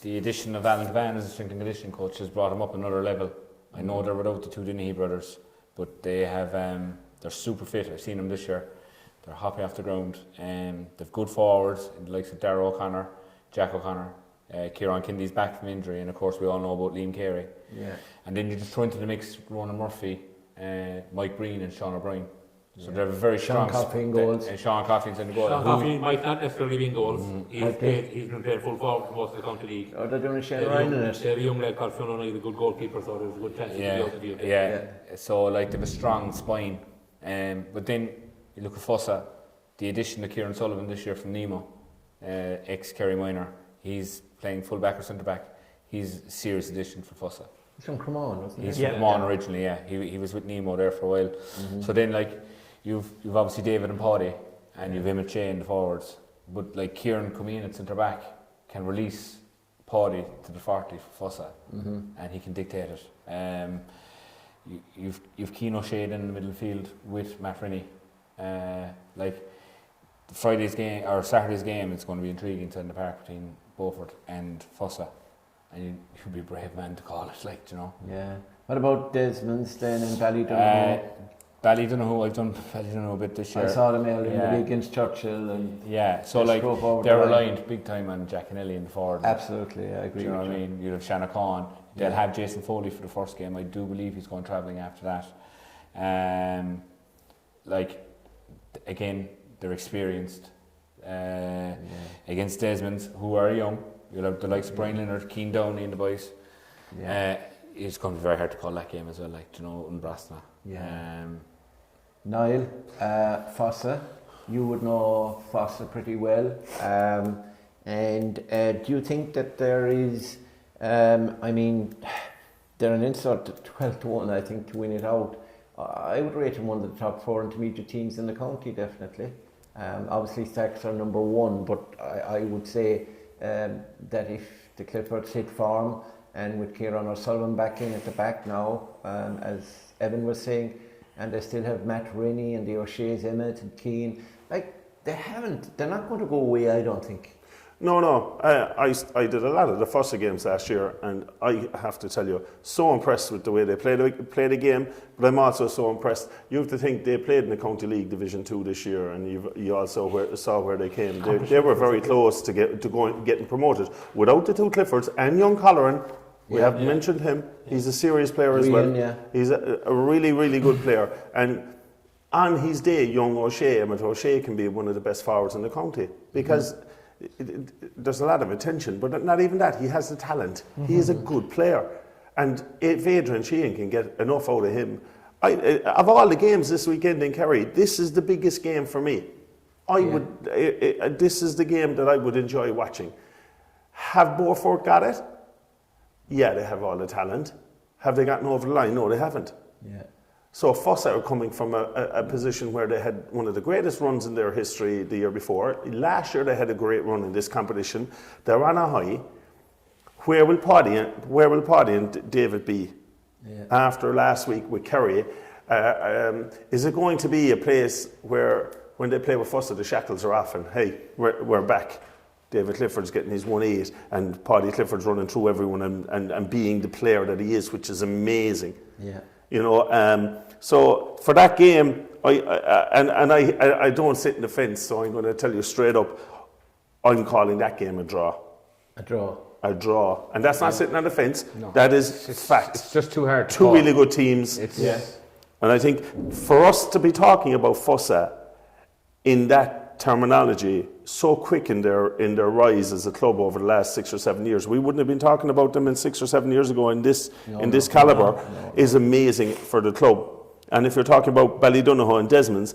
the addition of Alan Devan as a strength and conditioning coach has brought them up another level. I know they're without the two Dennehy brothers, but they have they're super fit. I've seen them this year. They're hopping off the ground. They've good forwards, the likes of Darragh O'Connor, Jack O'Connor, Kieran Kindy's back from injury, and of course we all know about Liam Carey. Yeah. And then you just throw into the mix Ronan Murphy, Mike Breen and Sean O'Brien. So they're very strong. Sean Coffey in goals. And Sean Coffey's in the goal. Sean Coffey might not necessarily be in goals. He's been playing full forward for most of the county league. Oh, they're doing a Shane Ryan in it. They have a young lad called Fionn O'Neill, a good goalkeeper, so there's a good chance to be out of the field. Yeah. So like they have a strong spine. But then you look at Fossa, the addition of Kieran Sullivan this year from Nemo, ex-Kerry Minor. He's playing full back or centre back. He's a serious addition for Fossa. He's from Cremon, wasn't he? He's from Cremon originally, yeah. He was with Nemo there for a while. So then like you've obviously David and Botty, and you've Emmett Shea in the forwards. But like Kieran coming in at centre back can release Botty to the 40 for Fossa, and he can dictate it. You've Keane O'Shea in the middle field with Matt Rennie. Like Friday's game or Saturday's game, it's going to be intriguing to in the park between Beaufort and Fossa, and you'd be a brave man to call it, like, you know. Yeah. What about Desmond's then in Ballydonohoe? Ballydonohoe, I've done Ballydonohoe a bit this year. I saw them earlier in the week against Churchill, and so like they're reliant big time on Jack Kennelly in the forward. Absolutely, I agree. Do you know what I mean? You'd have Shanna Khan. They'll have Jason Foley for the first game. I do believe he's going travelling after that. Like again, they're experienced. Against Desmond's, who are young, you'll have the likes of Brian Leonard, Keane Downey and the boys. It's going to be very hard to call that game as well, like, you know, in Brasna. Niall, Fossa, you would know Fossa pretty well. And do you think that there is, I mean, they're an insult to 12-1, I think, to win it out. I would rate them one of the top 4 intermediate teams in the county, definitely. Obviously, Stacks are number 1, but I would say that if the Cliffords hit form, and with Kieran O'Sullivan back in at the back now, as Evan was saying, and they still have Matt Rennie and the O'Shea's, Emmett and Keane, like they're not going to go away, I don't think. No. I did a lot of the Fossa games last year, and I have to tell you, so impressed with the way they played the game. But I'm also so impressed. You have to think they played in the County League Division 2 this year, and you also saw where they came. They were very close to getting promoted. Without the two Cliffords and young Colleran, we haven't mentioned him. He's a serious player as well. Yeah. He's a really, really good player. And on his day, young O'Shea, Emmett O'Shea, can be one of the best forwards in the county because. There's a lot of attention, but not even that. He has the talent. He is a good player, and if Adrian Sheehan can get enough out of him, of all the games this weekend in Kerry, this is the biggest game for me. This is the game that I would enjoy watching. Have Beaufort got it? Yeah, they have all the talent. Have they gotten over the line? No, they haven't. Yeah. So Fossa are coming from a position where they had one of the greatest runs in their history the year before. Last year they had a great run in this competition. They're on a high. Where will Botty and David be after last week with Kerry? Is it going to be a place where when they play with Fossa the shackles are off and hey, we're back? David Clifford's getting his 1-8 and Paddy Clifford's running through everyone and being the player that he is, which is amazing. Yeah. You know, so for that game, I don't sit in the fence, so I'm going to tell you straight up, I'm calling that game a draw. A draw. A draw. And that's not sitting on the fence. No. That is fact. It's just too hard to Two call. really good teams. And I think for us to be talking about Fossa in that terminology so quick in their rise as a club over the last 6 or 7 years. We wouldn't have been talking about them in 6 or 7 years ago in this calibre. Is amazing for the club. And if you're talking about Ballydonohoe and Desmond's,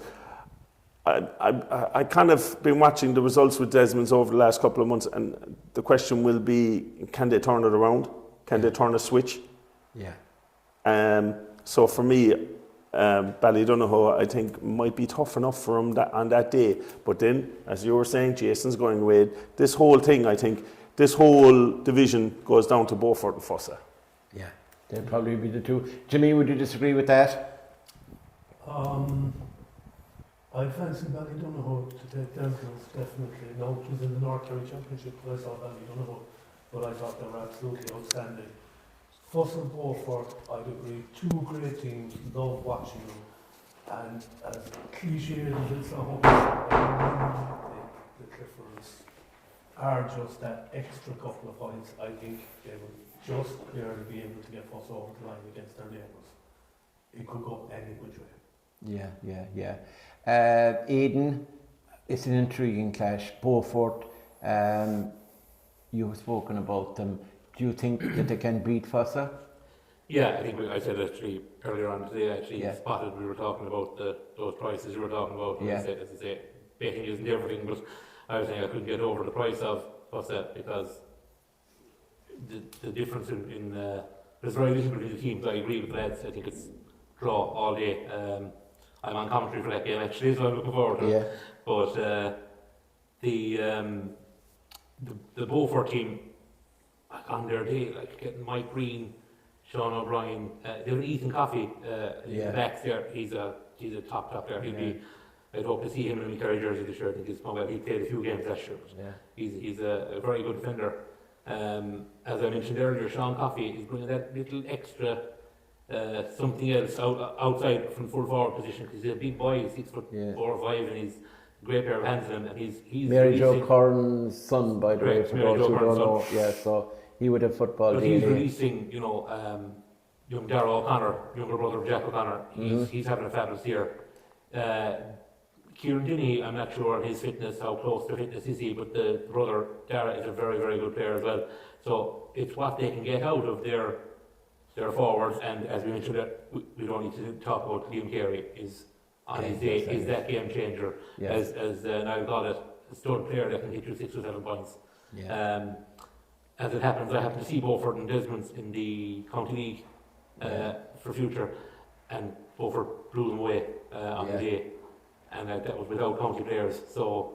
I kind of been watching the results with Desmond's over the last couple of months, and the question will be, can they turn it around? Can they turn a switch? Yeah. So for me, Ballydonohoe, I think, might be tough enough for them on that day. But then, as you were saying, Jason's going away. This whole thing, I think, this whole division goes down to Beaufort and Fossa. Yeah, they'll probably be the two. Jimmy, would you disagree with that? I fancy Ballydonohoe to take them, definitely. No, it was in the North Kerry Championship that I saw Ballydonohoe, but I thought they were absolutely outstanding. Fossa and Beaufort, I'd agree, two great teams, love watching them. And as cliche as it sounds, the Cliffords are just that extra couple of points. I think they will just barely be able to get Fossa over the line against their neighbours. It could go any which way. Yeah. Aidan, it's an intriguing clash. Beaufort, you have spoken about them. Do you think that they can beat Fossa? Yeah, I think I said actually earlier on today, spotted we were talking about those prices you were talking about. Yeah. As I say, betting isn't everything, but I was saying I couldn't get over the price of Fossa because the difference in there's very little between the teams. I agree with the lads. I think it's draw all day. I'm on commentary for that game actually, so I'm looking forward to it. But the Beaufort team, on their day, like getting Mike Green, Sean O'Brien, they were Ethan Coffey in the back there. He's a top player. I'd hope to see him in the Kerry jersey this year. I think he played a few games last year. He's a very good defender. As I mentioned earlier, Sean Coffey is bringing that little extra something else outside from full forward position, because he's a big boy. He's 6'4" or 5", and he's a great pair of hands in him. And he's Mary Jo Curran's son, by the way, for those who don't know. Yeah, so he would have football. But he's releasing, young Darragh O'Connor, younger brother of Jack O'Connor. He's having a fabulous year. Kieran Dinny, I'm not sure on his fitness, how close to fitness is he, but the brother Darragh is a very, very good player as well. So it's what they can get out of their forwards, and as we mentioned, we don't need to talk about Liam Carey is on his day, is that game changer, as Niall called it, a stud player that can hit you 6 or 7 points. As it happens, I happen to see Beaufort and Desmond's in the County League for future, and Beaufort blew them away on the day, and that was without county players. So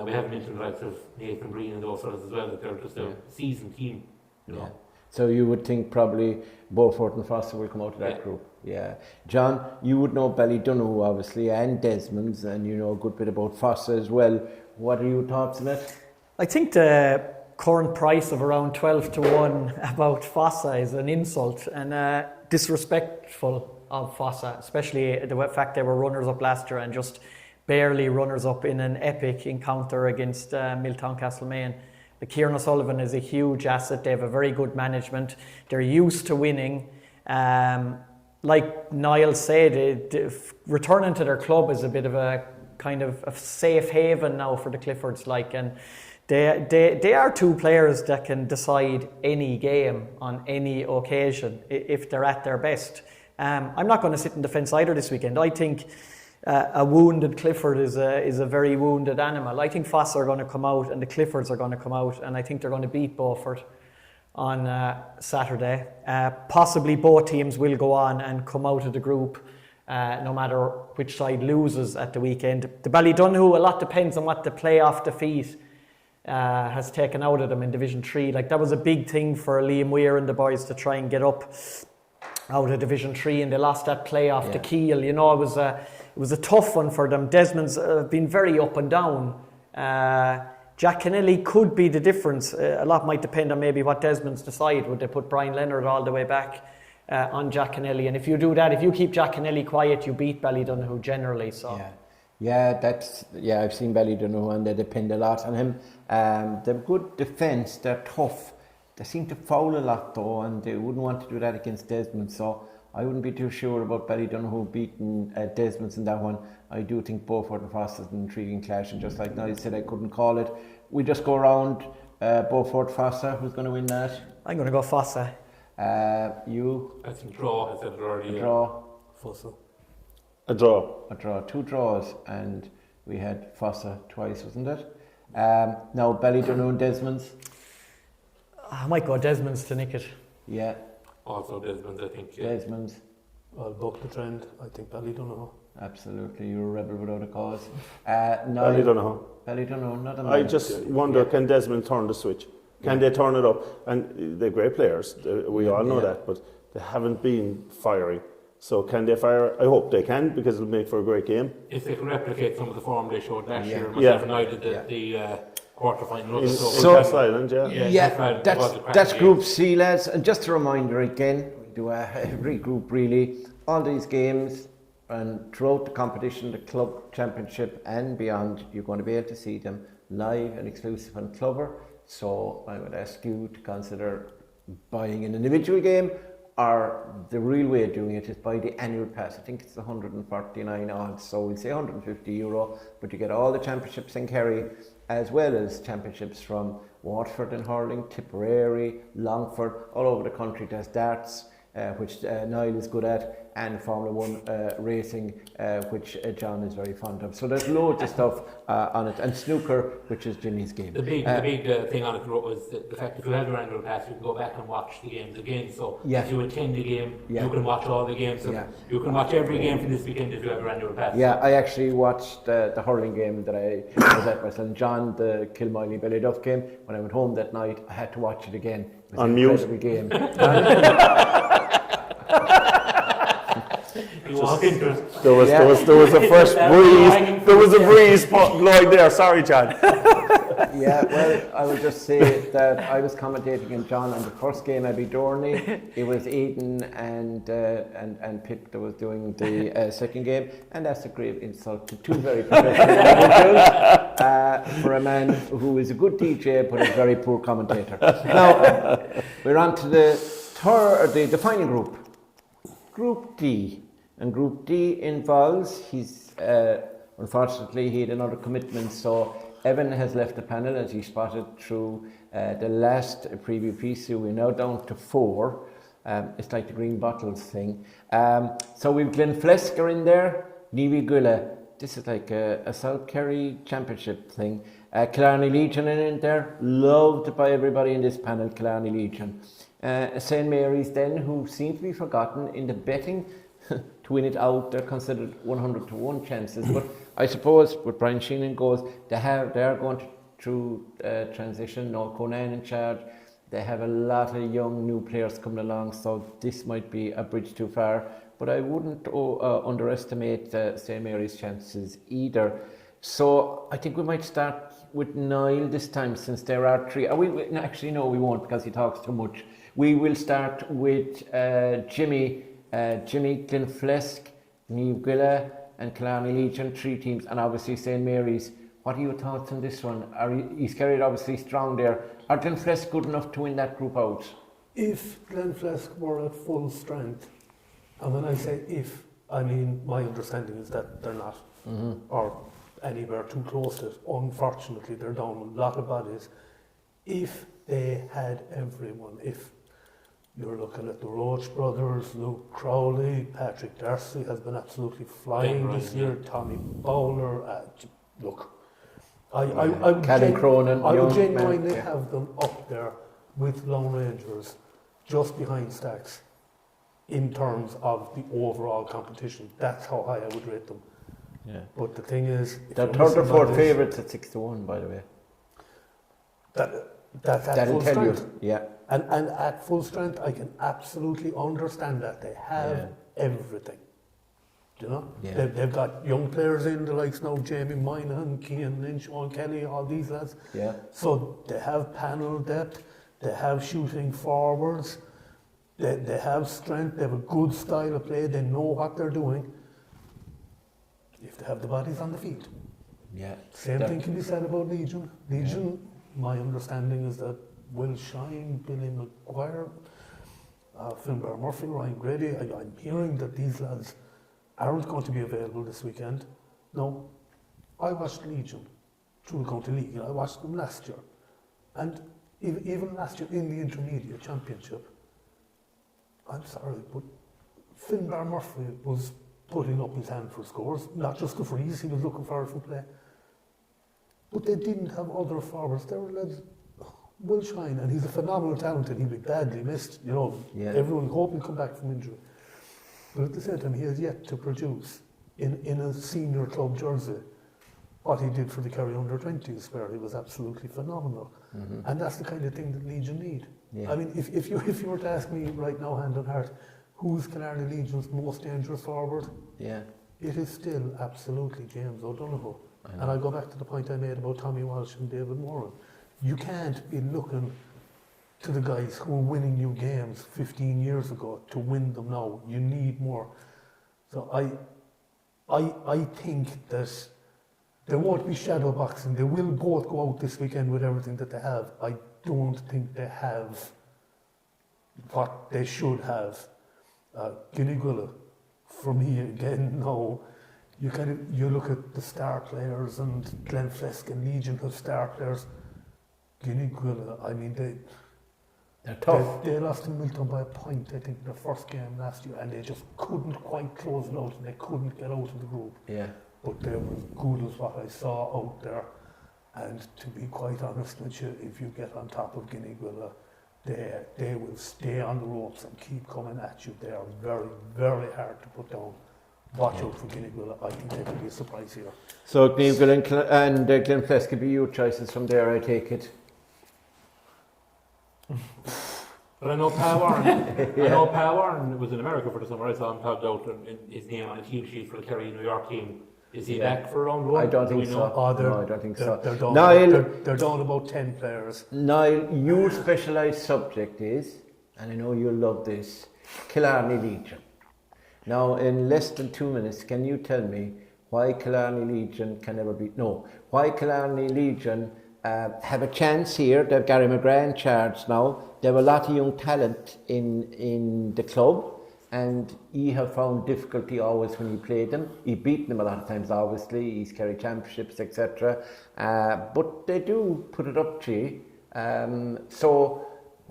we haven't mentioned the likes of Nathan Breen and those fellas as well, that they're just a seasoned team. You know. So you would think probably Beaufort and Fossa will come out of that group. Yeah. John, you would know Ballydonohoe obviously, and Desmond's, and you know a good bit about Fossa as well. What are your thoughts on it? I think the current price of around 12-1 about Fossa is an insult and disrespectful of Fossa, especially the fact they were runners-up last year and just barely runners-up in an epic encounter against Milltown Castlemaine. Kieran O'Sullivan is a huge asset. They have a very good management. They're used to winning. Like Niall said, returning to their club is a bit of a kind of a safe haven now for the Cliffords. And they are two players that can decide any game on any occasion if they're at their best. I'm not going to sit in defence either this weekend. I think a wounded Clifford is a very wounded animal. I think Fossa are going to come out and the Cliffords are going to come out, and I think they're going to beat Beaufort on Saturday. Possibly both teams will go on and come out of the group no matter which side loses at the weekend. The Ballydonohoe, a lot depends on what the playoff defeat has taken out of them in Division 3. That was a big thing for Liam Weir and the boys to try and get up out of Division 3, and they lost that playoff to Kiel. It was a tough one for them. Desmond's been very up and down. Jack Kennelly could be the difference. A lot might depend on maybe what Desmond's decide. Would they put Brian Leonard all the way back on Jack Kennelly? And if you do that, if you keep Jack Kennelly quiet, you beat Ballydonohoe generally. So. I've seen Ballydonohoe and they depend a lot on him. They're good defence, they're tough. They seem to foul a lot though, and they wouldn't want to do that against Desmond. So I wouldn't be too sure about Ballydonahue beating Desmond's in that one. I do think Beaufort and Fossa is an intriguing clash, and just like Niall said, I couldn't call it. We just go around Beaufort, Fossa. Who's going to win that? I'm going to go Fossa. You? I think draw. I said it already. A draw. Fossa. A draw. A draw. 2 draws, and we had Fossa twice, wasn't it? Now Ballydonahue and Desmond's. I might go Desmond's to nick it. Yeah. Also Desmond's, I think. Desmond's. I'll buck the trend. I think Ballydonahue. Absolutely, you're a rebel without a cause. Ballydonahue. Ballydonahue, not a man. I just wonder, can Desmond turn the switch? Can they turn it up? And they're great players, we all know that, but they haven't been firing. So can they fire? I hope they can, because it'll make for a great game. If they can replicate some of the form they showed last year, Yeah. myself and I did the quarter-final. So- Castle Island, That's Group C, lads. And just a reminder again, we do every group really, all these games, and throughout the competition, the club championship and beyond, you're going to be able to see them live and exclusive on Clover. So I would ask you to consider buying an individual game, or the real way of doing it is buy the annual pass. I think it's 149 odds, so we'll say €150, but you get all the championships in Kerry, as well as championships from Waterford and Hurling, Tipperary, Longford, all over the country. There's darts, which Niall is good at, and Formula 1 racing, which John is very fond of. So there's loads of stuff on it, and snooker, which is Jimmy's game. The big thing on it was the fact that if you have your annual pass, you can go back and watch the games again. So if you attend the game, you can watch all the games. So you can watch every game from this weekend if you have your annual pass. Yeah, I actually watched the hurling game that I was at myself. John, the Kilmiley Ballyduff game, when I went home that night, I had to watch it again. It was on an mute. incredible game. There was a first breeze. There was a breeze blowing there. Sorry, John. Yeah, well, I would just say that I was commentating in John on the first game, Abbey Dorney. It was Aidan and Pip that was doing the second game, and that's a grave insult to two very professional individuals for a man who is a good DJ but a very poor commentator. Now, we're on to the final group, Group D. And Group D involves, unfortunately, he had another commitment, so Evan has left the panel, as he spotted through the last preview piece, so we're now down to 4. It's like the green bottles thing. So we've Glenflesker in there, Nivi Gulla. This is like a South Kerry championship thing. Killarney Legion in there, loved by everybody in this panel, Killarney Legion. St. Mary's then, who seem to be forgotten in the betting to win it out. They're considered 100 to 1 chances, but I suppose with Brian Sheenan goes, they are going through transition. Noel Conan in charge. They have a lot of young new players coming along, so this might be a bridge too far. But I wouldn't underestimate St. Mary's chances either. So I think we might start with Niall this time, since there are 3. Actually, no, we won't, because he talks too much. We will start with Jimmy Glenflesk, Niamh Gwilla and Killarney Legion, 3 teams, and obviously St. Mary's. What are your thoughts on this one? He's carried obviously strong there. Are Glenflesk good enough to win that group out? If Glenflesk were at full strength, and when I say if, I mean my understanding is that they're not, or anywhere too close to it. Unfortunately, they're down a lot of bodies. If they had everyone, if you're looking at the Roach brothers, Luke Crowley, Patrick Darcy has been absolutely flying this year, Tommy Bowler, look, I would genuinely have them up there with Lone Rangers, just behind Stacks, in terms of the overall competition. That's how high I would rate them. Yeah. But the thing is, they're third or fourth favourites at 6 to 1, by the way. That's at full strength. Yeah. And at full strength, I can absolutely understand that. They have everything. You know? Yeah. They've got young players in, the likes now, Jamie Moynihan, Cian Lynch, Sean Kelly, all these lads. Yeah. So they have panel depth, they have shooting forwards, they have strength, they have a good style of play, they know what they're doing. If they have the bodies on the field. Yeah. Same thing can be said about Legion. Legion, my understanding is that Will Shine, Billy McGuire, Finbar Murphy, Ryan Grady. I'm hearing that these lads aren't going to be available this weekend. No, I watched Legion through the County League. I watched them last year. And even last year in the Intermediate Championship, I'm sorry, but Finbar Murphy was putting up his hand for scores, not just the freeze, he was looking for it for play. But they didn't have other forwards. There were lads, Will Shine, and he's a phenomenal talent, and he'll be badly missed. Everyone hoping to come back from injury. But at the same time, he has yet to produce in a senior club jersey what he did for the Kerry under-20s, where he was absolutely phenomenal. And that's the kind of thing that Legion need. Yeah. I mean, if you were to ask me right now, hand on heart, who's Killarney Legion's most dangerous forward? Yeah. It is still absolutely James O'Donoghue. And I go back to the point I made about Tommy Walsh and David Moran. You can't be looking to the guys who were winning you games 15 years ago to win them now. You need more. So I think that there won't be shadow boxing. They will both go out this weekend with everything that they have. I don't think they have what they should have. Guinea-Gwilla, for me again, no. You look at the star players, and Glenflesk and Legion have star players. Guinea-Gwilla, I mean, They're tough. They lost to Milton by a point, I think, in their first game last year, and they just couldn't quite close it out, and they couldn't get out of the group. Yeah. But they were as good as what I saw out there. And to be quite honest with you, if you get on top of Guinea-Gwilla, they will stay on the ropes and keep coming at you. They are very, very hard to put down. Watch out for Guinea-Gwilla. I think they could be a surprise here. So Guinea-Gwilla and Glenflesk could be your choices from there, I take it. But I know Pa Warren. I know Pa Warren was in America for the summer. I saw him tagged out in his name on a team sheet for the Kerry New York team. Is he back for round one? I don't think so. No, I don't think so. They're down about 10 players. Niall, your specialised subject is, and I know you'll love this, Killarney Legion. Now, in less than 2 minutes, can you tell me why Killarney Legion can never be... No, why Killarney Legion have a chance here? They've Gary McGrath in charge now. They have a lot of young talent in the club. And he have found difficulty always when he played them. He beat them a lot of times, obviously. He's Kerry Championships, etc. But they do put it up to you. So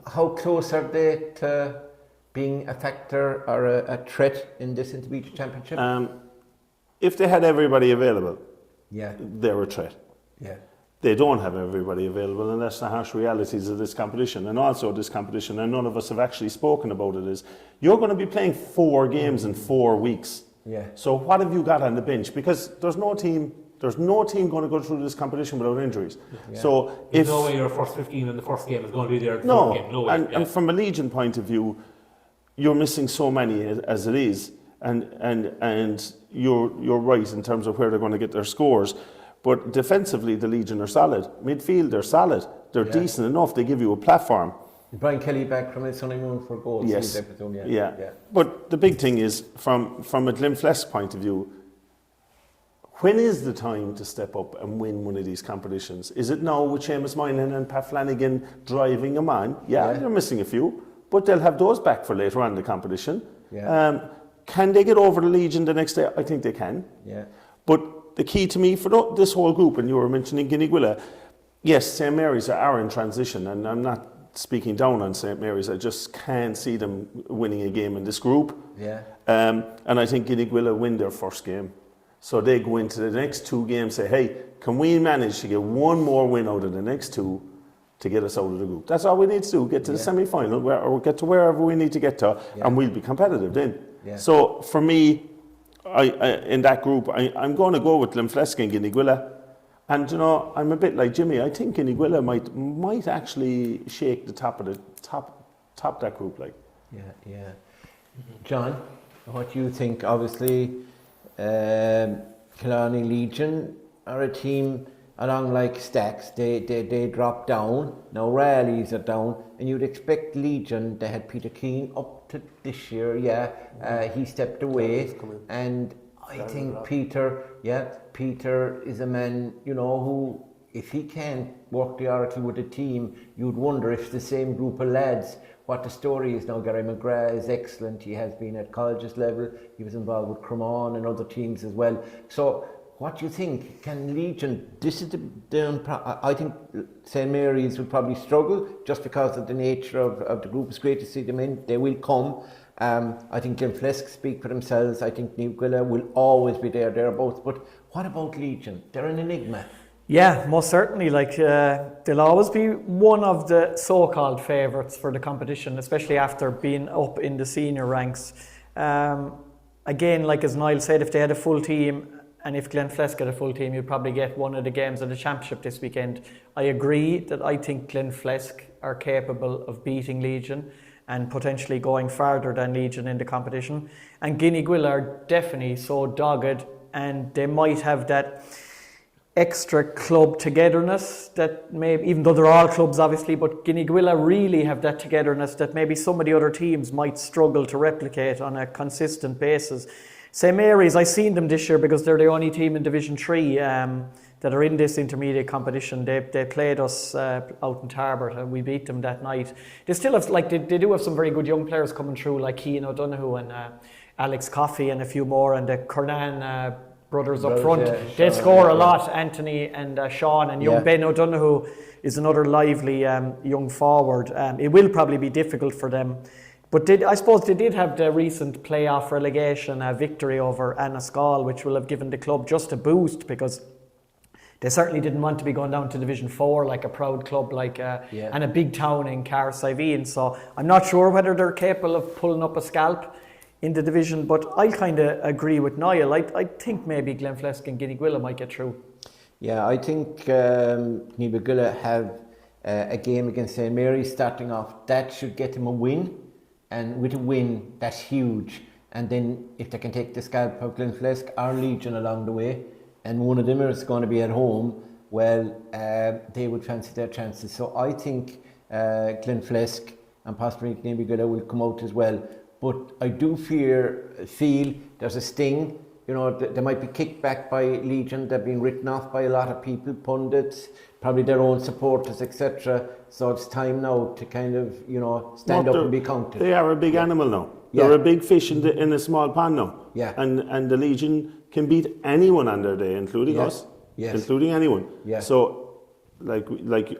how close are they to being a factor or a threat in this Intermediate Championship? If they had everybody available, Yeah. they're a threat. Yeah. They don't have everybody available, and that's the harsh realities of this competition. And also this competition, and none of us have actually spoken about it, is you're going to be playing 4 games in 4 weeks. Yeah. So what have you got on the bench? Because there's no team going to go through this competition without injuries. Yeah. So There's no way your first 15 in the first game is going to be there. no, Game. No way. and from a Legion point of view, you're missing so many as it is, and you're right in terms of where they're going to get their scores. But defensively, the Legion are solid. Midfield, they're solid. They're decent enough. They give you a platform. Brian Kelly back from his honeymoon for goals. Yes. I presume, Yeah. But the big thing is, from a Glenflesk point of view, when is the time to step up and win one of these competitions? Is it now with Seamus Moynihan and Pat Flanagan driving them on? Yeah, they're missing a few, but they'll have those back for later on in the competition. Yeah. Can they get over the Legion the next day? I think they can. Yeah. But the key to me for this whole group, and you were mentioning Guinea-Gwilla, yes, St Mary's are in transition, and I'm not speaking down on St Mary's. I just can't see them winning a game in this group. Yeah. And I think Guinea-Gwilla win their first game. So they go into the next 2 games, say, hey, can we manage to get one more win out of the next 2 to get us out of the group? That's all we need to do, get to the semi-final, or get to wherever we need to get to, and we'll be competitive then. Yeah. So for me, I in that group, I'm going to go with Glenflesk and Guinea-Gwilla. And you know, I'm a bit like Jimmy. I think Guinea-Gwilla might actually shake the top that group, like. Yeah. John, what do you think? Obviously, Killarney Legion are a team along like Stacks. They drop down. Now Rallies are down, and you'd expect Legion. They had Peter Keane up to this year. He stepped away, and I think Peter is a man, you know, who, if he can't work the oracle with a team, you'd wonder if the same group of lads what the story is now. Gary McGrath is excellent. He has been at colleges level. He was involved with Cremon and other teams as well. So what do you think? Can Legion, I think St. Mary's will probably struggle just because of the nature of the group. It's great to see them in. They will come. I think Glenflesk speak for themselves. I think New Gwilla will always be there, thereabouts. But what about Legion? They're an enigma. Yeah, most certainly. Like they'll always be one of the so-called favourites for the competition, especially after being up in the senior ranks. Again, like as Niall said, if they had a full team, and if Glenflesk had a full team, you'd probably get one of the games of the championship this weekend. I agree that I think Glenflesk are capable of beating Legion and potentially going farther than Legion in the competition. And Guinea Gwilla are definitely so dogged, and they might have that extra club togetherness that maybe, even though they're all clubs obviously, but Guinea Gwilla really have that togetherness that maybe some of the other teams might struggle to replicate on a consistent basis. St. Mary's, I've seen them this year because they're the only team in Division 3 that are in this intermediate competition. They played us out in Tarbert and we beat them that night. They still have, like, they do have some very good young players coming through, like Cian O'Donoghue and Alex Coffey and a few more, and the Kernan brothers up front. They score a lot, Anthony and Sean, and young Ben O'Donoghue is another lively young forward. It will probably be difficult for them. But I suppose they did have the recent playoff relegation victory over Annascaul, which will have given the club just a boost, because they certainly didn't want to be going down to Division 4 like a proud club and a big town in Carrick. So I'm not sure whether they're capable of pulling up a scalp in the division, but I kind of agree with Niall. I think maybe Glenflesk and Guinea Gwilla might get through. Yeah, I think Guinea Gwilla have a game against St. Mary's starting off. That should get them a win. And with a win, that's huge. And then if they can take the scalp of Glenflesk or Legion along the way, and one of them is going to be at home, well, they would fancy their chances. So I think Glenflesk and possibly Guinea Gwilla will come out as well. But I do feel there's a sting. You know, they might be kicked back by Legion. They're being written off by a lot of people, pundits, probably their own supporters, etc. So it's time now to kind of, stand up and be counted. They are a big animal now. They're a big fish in a small pond now. Yeah. And the Legion can beat anyone on their day, including us. Yes. Including anyone. Yeah. So, like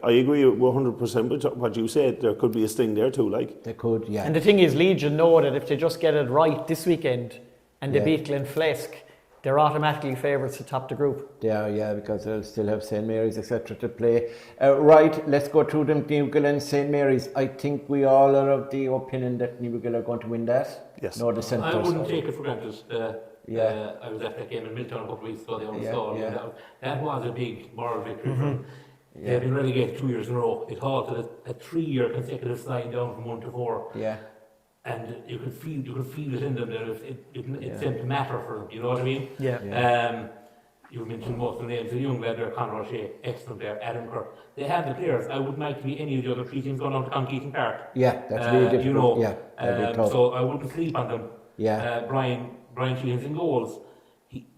I agree 100% with what you said. There could be a sting there too. They could, yeah. And the thing is, Legion know that if they just get it right this weekend and they beat Glenflesk, they're automatically favourites to top the group. They are, yeah, because they'll still have St. Mary's, etc. to play. Right, let's go through them, New Gwilla and St. Mary's. I think we all are of the opinion that New Gwilla are going to win that. Yes. Nor the Centres. I wouldn't take it for granted. I was at that game in Milltown a couple of weeks ago. That was a big moral victory for them. They've been relegated 2 years in a row. It halted a 3-year consecutive slide down from 1 to 4. Yeah. And you could feel it in them that it seemed to matter for them. You know what I mean? Yeah. You mentioned most of the names of the young lad there, Conor O'Shea, excellent there, Adam Kirk. They have the players. I wouldn't like to be any of the other 3 teams going on to Conkeaton Park. Yeah, that's really difficult. So I wouldn't sleep on them. Yeah. Brian Sheehan's in goals.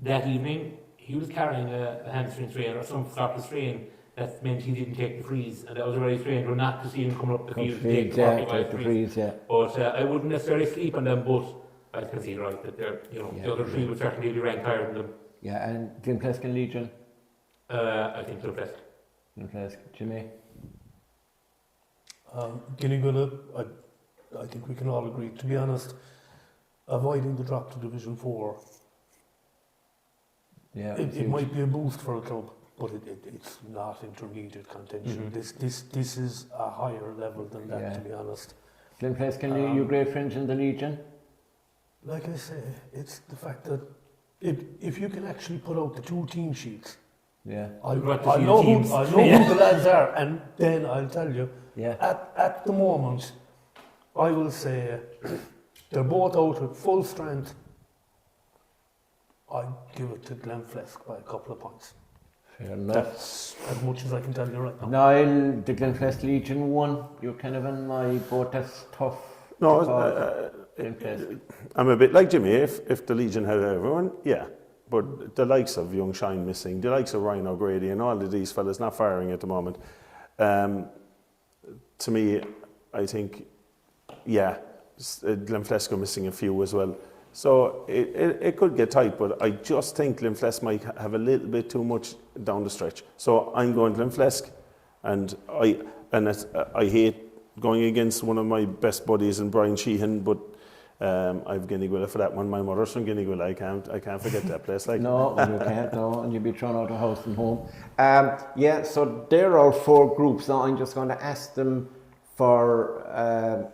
That evening, he was carrying a hamstring strain or some sort of strain. That meant he didn't take the freeze, and that was a very strange one not to see him coming up the field to take 45 freeze. But I wouldn't necessarily sleep on them, but I can see right that they're, the other 3 would certainly be ranked higher than them. Yeah, and Glenflesk and Legion? I think Glenflesk. Glenflesk, Jimmy? Guinea Gwilla, I think we can all agree, to be honest, avoiding the drop to Division 4, it might be a boost for a club. But it's not intermediate contention. This is a higher level than that, to be honest. Glenflesk, can you great friends in the Legion? Like I say, it's the fact that if you can actually put out the 2 team sheets, I know who the lads are, and then I'll tell you. At the moment, I will say they're both out at full strength. I'd give it to Glenflesk by a couple of points. Fair enough. That's as much as I can tell you right now. Niall, the Glenflesk Legion won. You're kind of in my boat. That's tough. No, I'm a bit like Jimmy. If the Legion had everyone, but the likes of Young Shine missing, the likes of Ryan O'Grady and all of these fellas not firing at the moment. To me, I think yeah, Glenflesk missing a few as well. So it could get tight, but I just think Glenflesk might have a little bit too much down the stretch. So I'm going Glenflesk, and I hate going against one of my best buddies in Brian Sheehan, but I've Guineguilla for that one. My mother's from Guineguilla. I can't forget that place. Like no, you can't. No, and you'll be thrown out of house and home. Yeah, so there are 4 groups. Now I'm just going to ask them for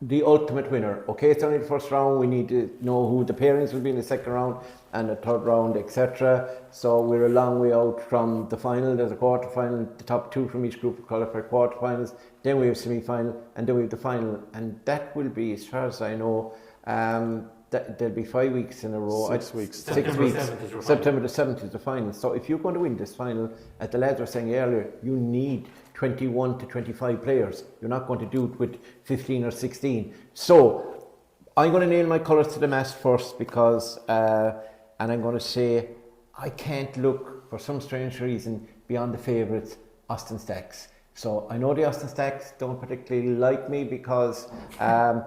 the ultimate winner. Okay, it's only the first round. We need to know who the pairings will be in the second round and the third round, etc. So we're a long way out from the final. There's a quarter final. The top 2 from each group will qualify for quarterfinals. Then we have semi-final, and then we have the final. And that will be, as far as I know, there'll be 5 weeks in a row. 6 weeks. 6 weeks. September the 7th is the final. So if you're going to win this final, as the lads were saying earlier, you need 21 to 25 players. You're not going to do it with 15 or 16. So I'm going to nail my colours to the mast first, because, and I'm going to say I can't look, for some strange reason, beyond the favourites, Austin Stacks. So I know the Austin Stacks don't particularly like me because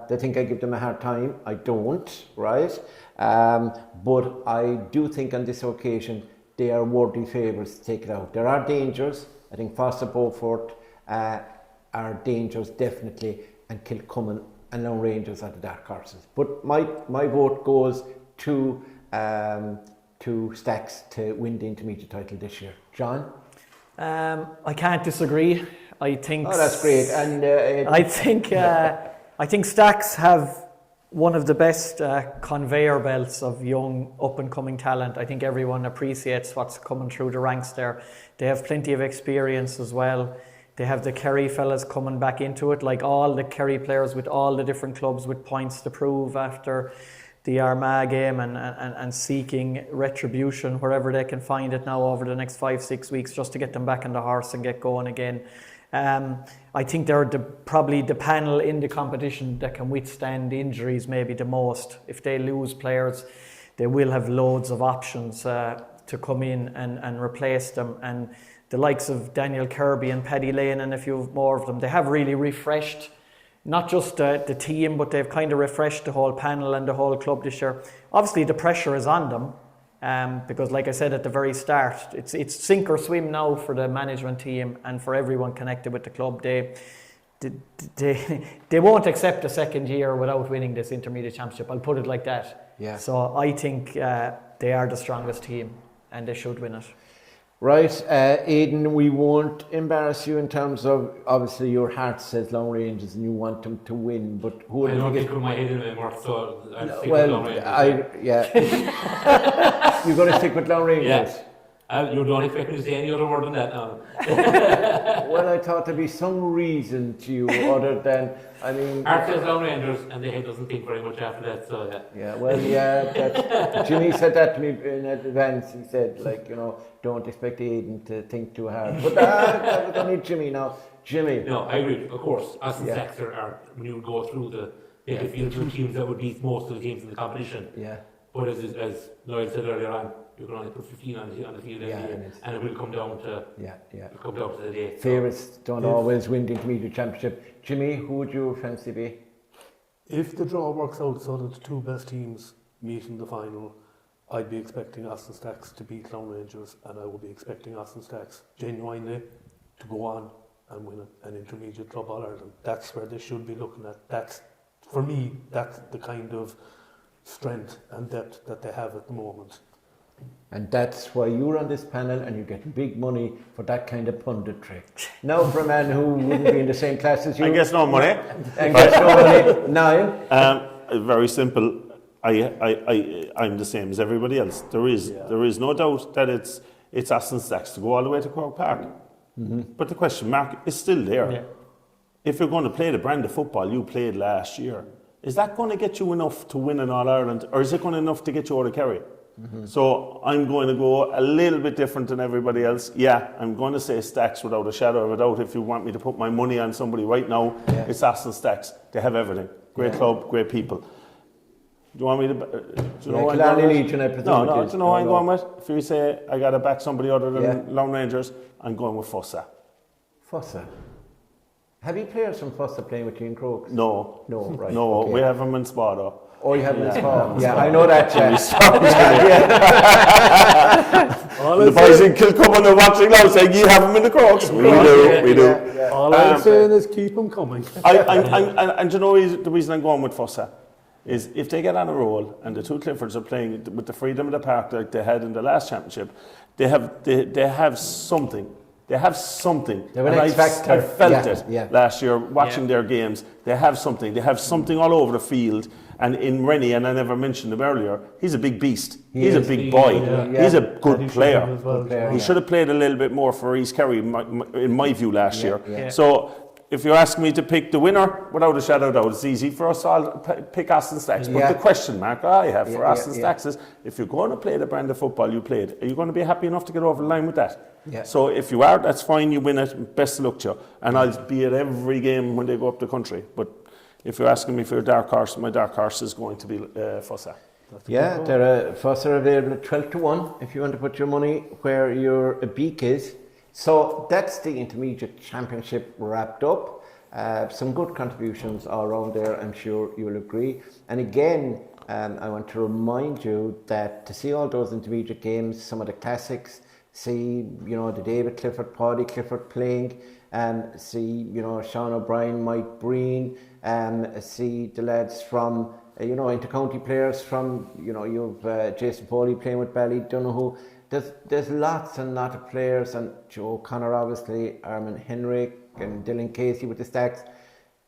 they think I give them a hard time. I don't, right? But I do think on this occasion they are worthy favourites to take it out. There are dangers. I think Foster Beaufort are dangers definitely, and Kilcummin and Lone Rangers are the dark horses. But my vote goes to Stacks to win the intermediate title this year. John? I can't disagree. I think. Oh, that's great. And I think Stacks have one of the best conveyor belts of young up and coming talent. I think everyone appreciates what's coming through the ranks there. They have plenty of experience as well. They have the Kerry fellas coming back into it, like all the Kerry players with all the different clubs with points to prove after the Armagh game, and seeking retribution wherever they can find it now over the next 5-6 weeks, just to get them back on the horse and get going again. I think they're probably the panel in the competition that can withstand injuries maybe the most. If they lose players, they will have loads of options to come in and replace them. And the likes of Daniel Kirby and Paddy Lane and a few more of them, they have really refreshed not just the team, but they've kind of refreshed the whole panel and the whole club this year. Obviously, the pressure is on them because, like I said at the very start, it's sink or swim now for the management team and for everyone connected with the club. They won't accept a second year without winning this intermediate championship. I'll put it like that. Yeah. So I think they are the strongest team and they should win it. Right, Aidan, we won't embarrass you in terms of, obviously your heart says Lone Rangers and you want them to win, but who I do don't you think with my head in it, Mort, so I'll stick with well, Lone Rangers. yeah. You're going to stick with Lone Rangers? Yes. You don't expect me to say any other word than that now. Well, I thought there'd be some reason to you other than, I mean... Art says Lone Rangers, and the head doesn't think very much after that, so yeah. Yeah, well, yeah, Jimmy said that to me in advance. He said, like, don't expect Aidan to think too hard. But that was only Jimmy now. Jimmy. No, I agree, of course. Aston Stacks are, when you go through they feel through teams that would beat most of the teams in the competition. Yeah. But as Niall said earlier on, you can only put 15 on the field every year, and it will come down to the day. Favourites don't always win the intermediate championship. Jimmy, who would your fancy be? If the draw works out so that the 2 best teams meet in the final, I'd be expecting Austin Stacks to beat Lone Rangers, and I would be expecting Austin Stacks genuinely to go on and win an intermediate club All-Ireland. That's where they should be looking at. That's, for me, that's the kind of strength and depth that they have at the moment. And that's why you're on this panel and you get big money for that kind of punditry. Now for a man who wouldn't be in the same class as you. I guess no money. And gets no money. Niall? Very simple. I'm the same as everybody else. There is no doubt that it's Austin Stacks to go all the way to Cork Park. Mm-hmm. But the question mark is still there. Yeah. If you're going to play the brand of football you played last year, is that going to get you enough to win an All-Ireland, or is it going enough to get you out of Kerry? Mm-hmm. So I'm going to go a little bit different than everybody else. Yeah, I'm going to say Stacks without a shadow of a doubt. If you want me to put my money on somebody right now, it's Austin Stacks. They have everything. Great club, great people. Do you want me to... do you know what I'm going with? No, do you know what I'm going with? If you say I got to back somebody other than Lone Rangers, I'm going with Fossa. Fossa? Have you players from Fossa playing with you in Crokes? No. No, right. No, okay. we have them in Spada. Oh, you have them in Spa? Yeah, I know that, The boys in Kilcummin are watching now saying, you have them in the Crokes. We do. All I'm saying is keep them coming. And you know the reason I'm going with Fossa is if they get on a roll and the two Cliffords are playing with the freedom of the park like they had in the last championship, they have something. They have something. They have an And X factor. I felt it last year watching Yeah. their games. They have something. They have something all over the field. And in Rennie, and I never mentioned him earlier, he's a big beast. He's a big boy. Yeah. He's a And good he should player. have as well. Good player. He should have played a little bit more for East Kerry, in my view, last year. Yeah. So if you ask me to pick the winner, without a shadow of doubt, it's easy for us all to pick Aston Stacks. But Yeah. the question mark I have for Yeah, Aston yeah. Stacks is, if you're going to play the brand of football you played, are you going to be happy enough to get over the line with that? Yeah. So if you are, that's fine, you win it, best of luck to you. And I'll be at every game when they go up the country. But if you're asking me for a dark horse, my dark horse is going to be Fossa. Yeah, Fossa are available at 12 to 1 if you want to put your money where your beak is. So that's the Intermediate Championship wrapped up. Some good contributions all around there, I'm sure you'll agree. And again, I want to remind you that to see all those intermediate games, some of the classics, see, the David Clifford, Botty Clifford playing, see, Sean O'Brien, Mike Breen, see the lads from, inter-county players from, you've Jason Foley playing with Ballydonoghue. There's lots and lots of players, and Joe Connor obviously, Armin Henrik and Dylan Casey with the Stacks.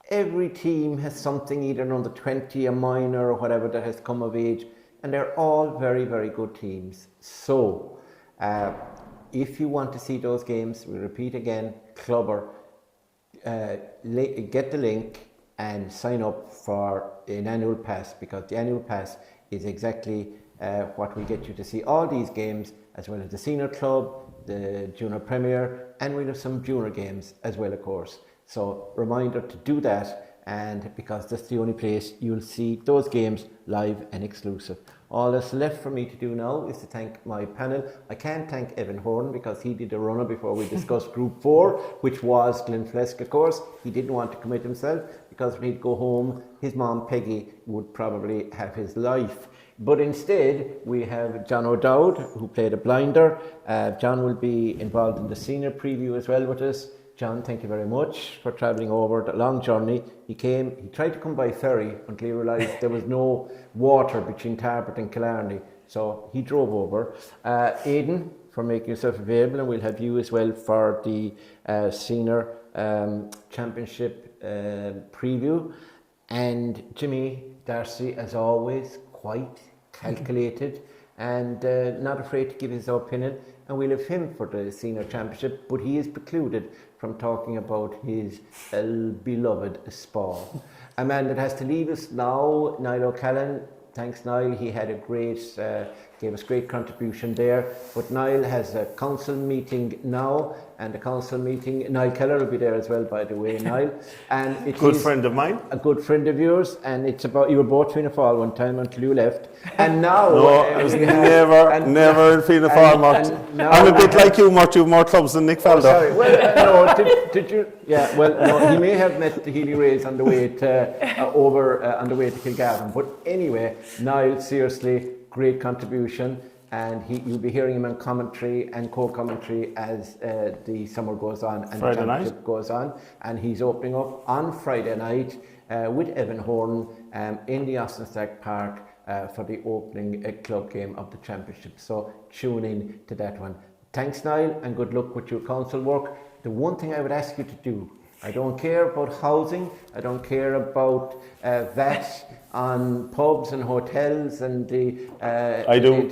Every team has something, either under 20, a minor or whatever, that has come of age, and they're all very, very good teams. So, if you want to see those games, we repeat again, Clubber, get the link and sign up for an annual pass, because the annual pass is exactly what will get you to see all these games, as well as the Senior Club, the Junior Premier, and we'll have some Junior games as well, of course. So reminder to do that, and because that's the only place you'll see those games live and exclusive. All that's left for me to do now is to thank my panel. I can't thank Evan Horan because he did a runner before we discussed Group 4, which was Glenflesk, of course. He didn't want to commit himself because when he'd go home, his mom Peggy would probably have his life. But instead, we have John O'Dowd, who played a blinder. John will be involved in the senior preview as well with us. John, thank you very much for travelling over the long journey. He tried to come by ferry until he realised there was no water between Tarbert and Killarney. So he drove over. Aidan, for making yourself available, and we'll have you as well for the senior championship preview. And Jimmy Darcy, as always, quite calculated and not afraid to give his opinion, and we'll have him for the senior championship, but he is precluded from talking about his beloved Spa. A man that has to leave us now, Niall O'Callaghan. Thanks, Niall. He had a great, gave us great contribution there. But Niall has a council meeting now, and the council meeting, Niall Keller will be there as well, by the way, Niall. And it Good is friend of mine. a good friend of yours, and it's about, you were both Fianna Fáil one time until you left, and now No, I was never in Fianna Fáil, Mort. I'm a bit like you, Mort. You have more clubs than Nick Faldo. Sorry, well, no, did you? Yeah, well, no, he may have met the Healy Rays on the way to on the way to Kilgarvan, but anyway, Niall, seriously, great contribution. And you'll be hearing him on commentary and co-commentary as the summer goes on and Friday the championship night. goes on. And he's opening up on Friday night with Evan Horan in the Austin Stack Park for the opening club game of the championship. So tune in to that one. Thanks, Niall, and good luck with your council work. The one thing I would ask you to do, I don't care about housing, I don't care about VAT on pubs and hotels and the... I do.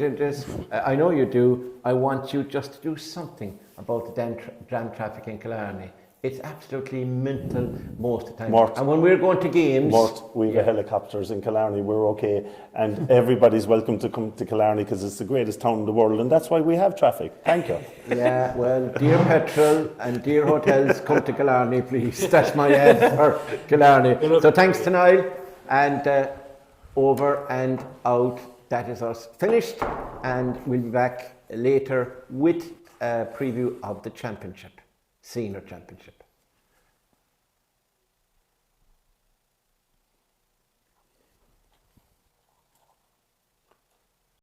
I know you do. I want you just to do something about the jam traffic in Killarney. It's absolutely mental most of the time. Mort. And when we're going to games... Mort, we have helicopters in Killarney, we're okay. And everybody's welcome to come to Killarney because it's the greatest town in the world, and that's why we have traffic. Thank you. Yeah, well, dear petrol and dear hotels, come to Killarney, please. That's my ad for Killarney. So thanks to Niall, and over and out. That is us finished, and we'll be back later with a preview of the championship, senior championship.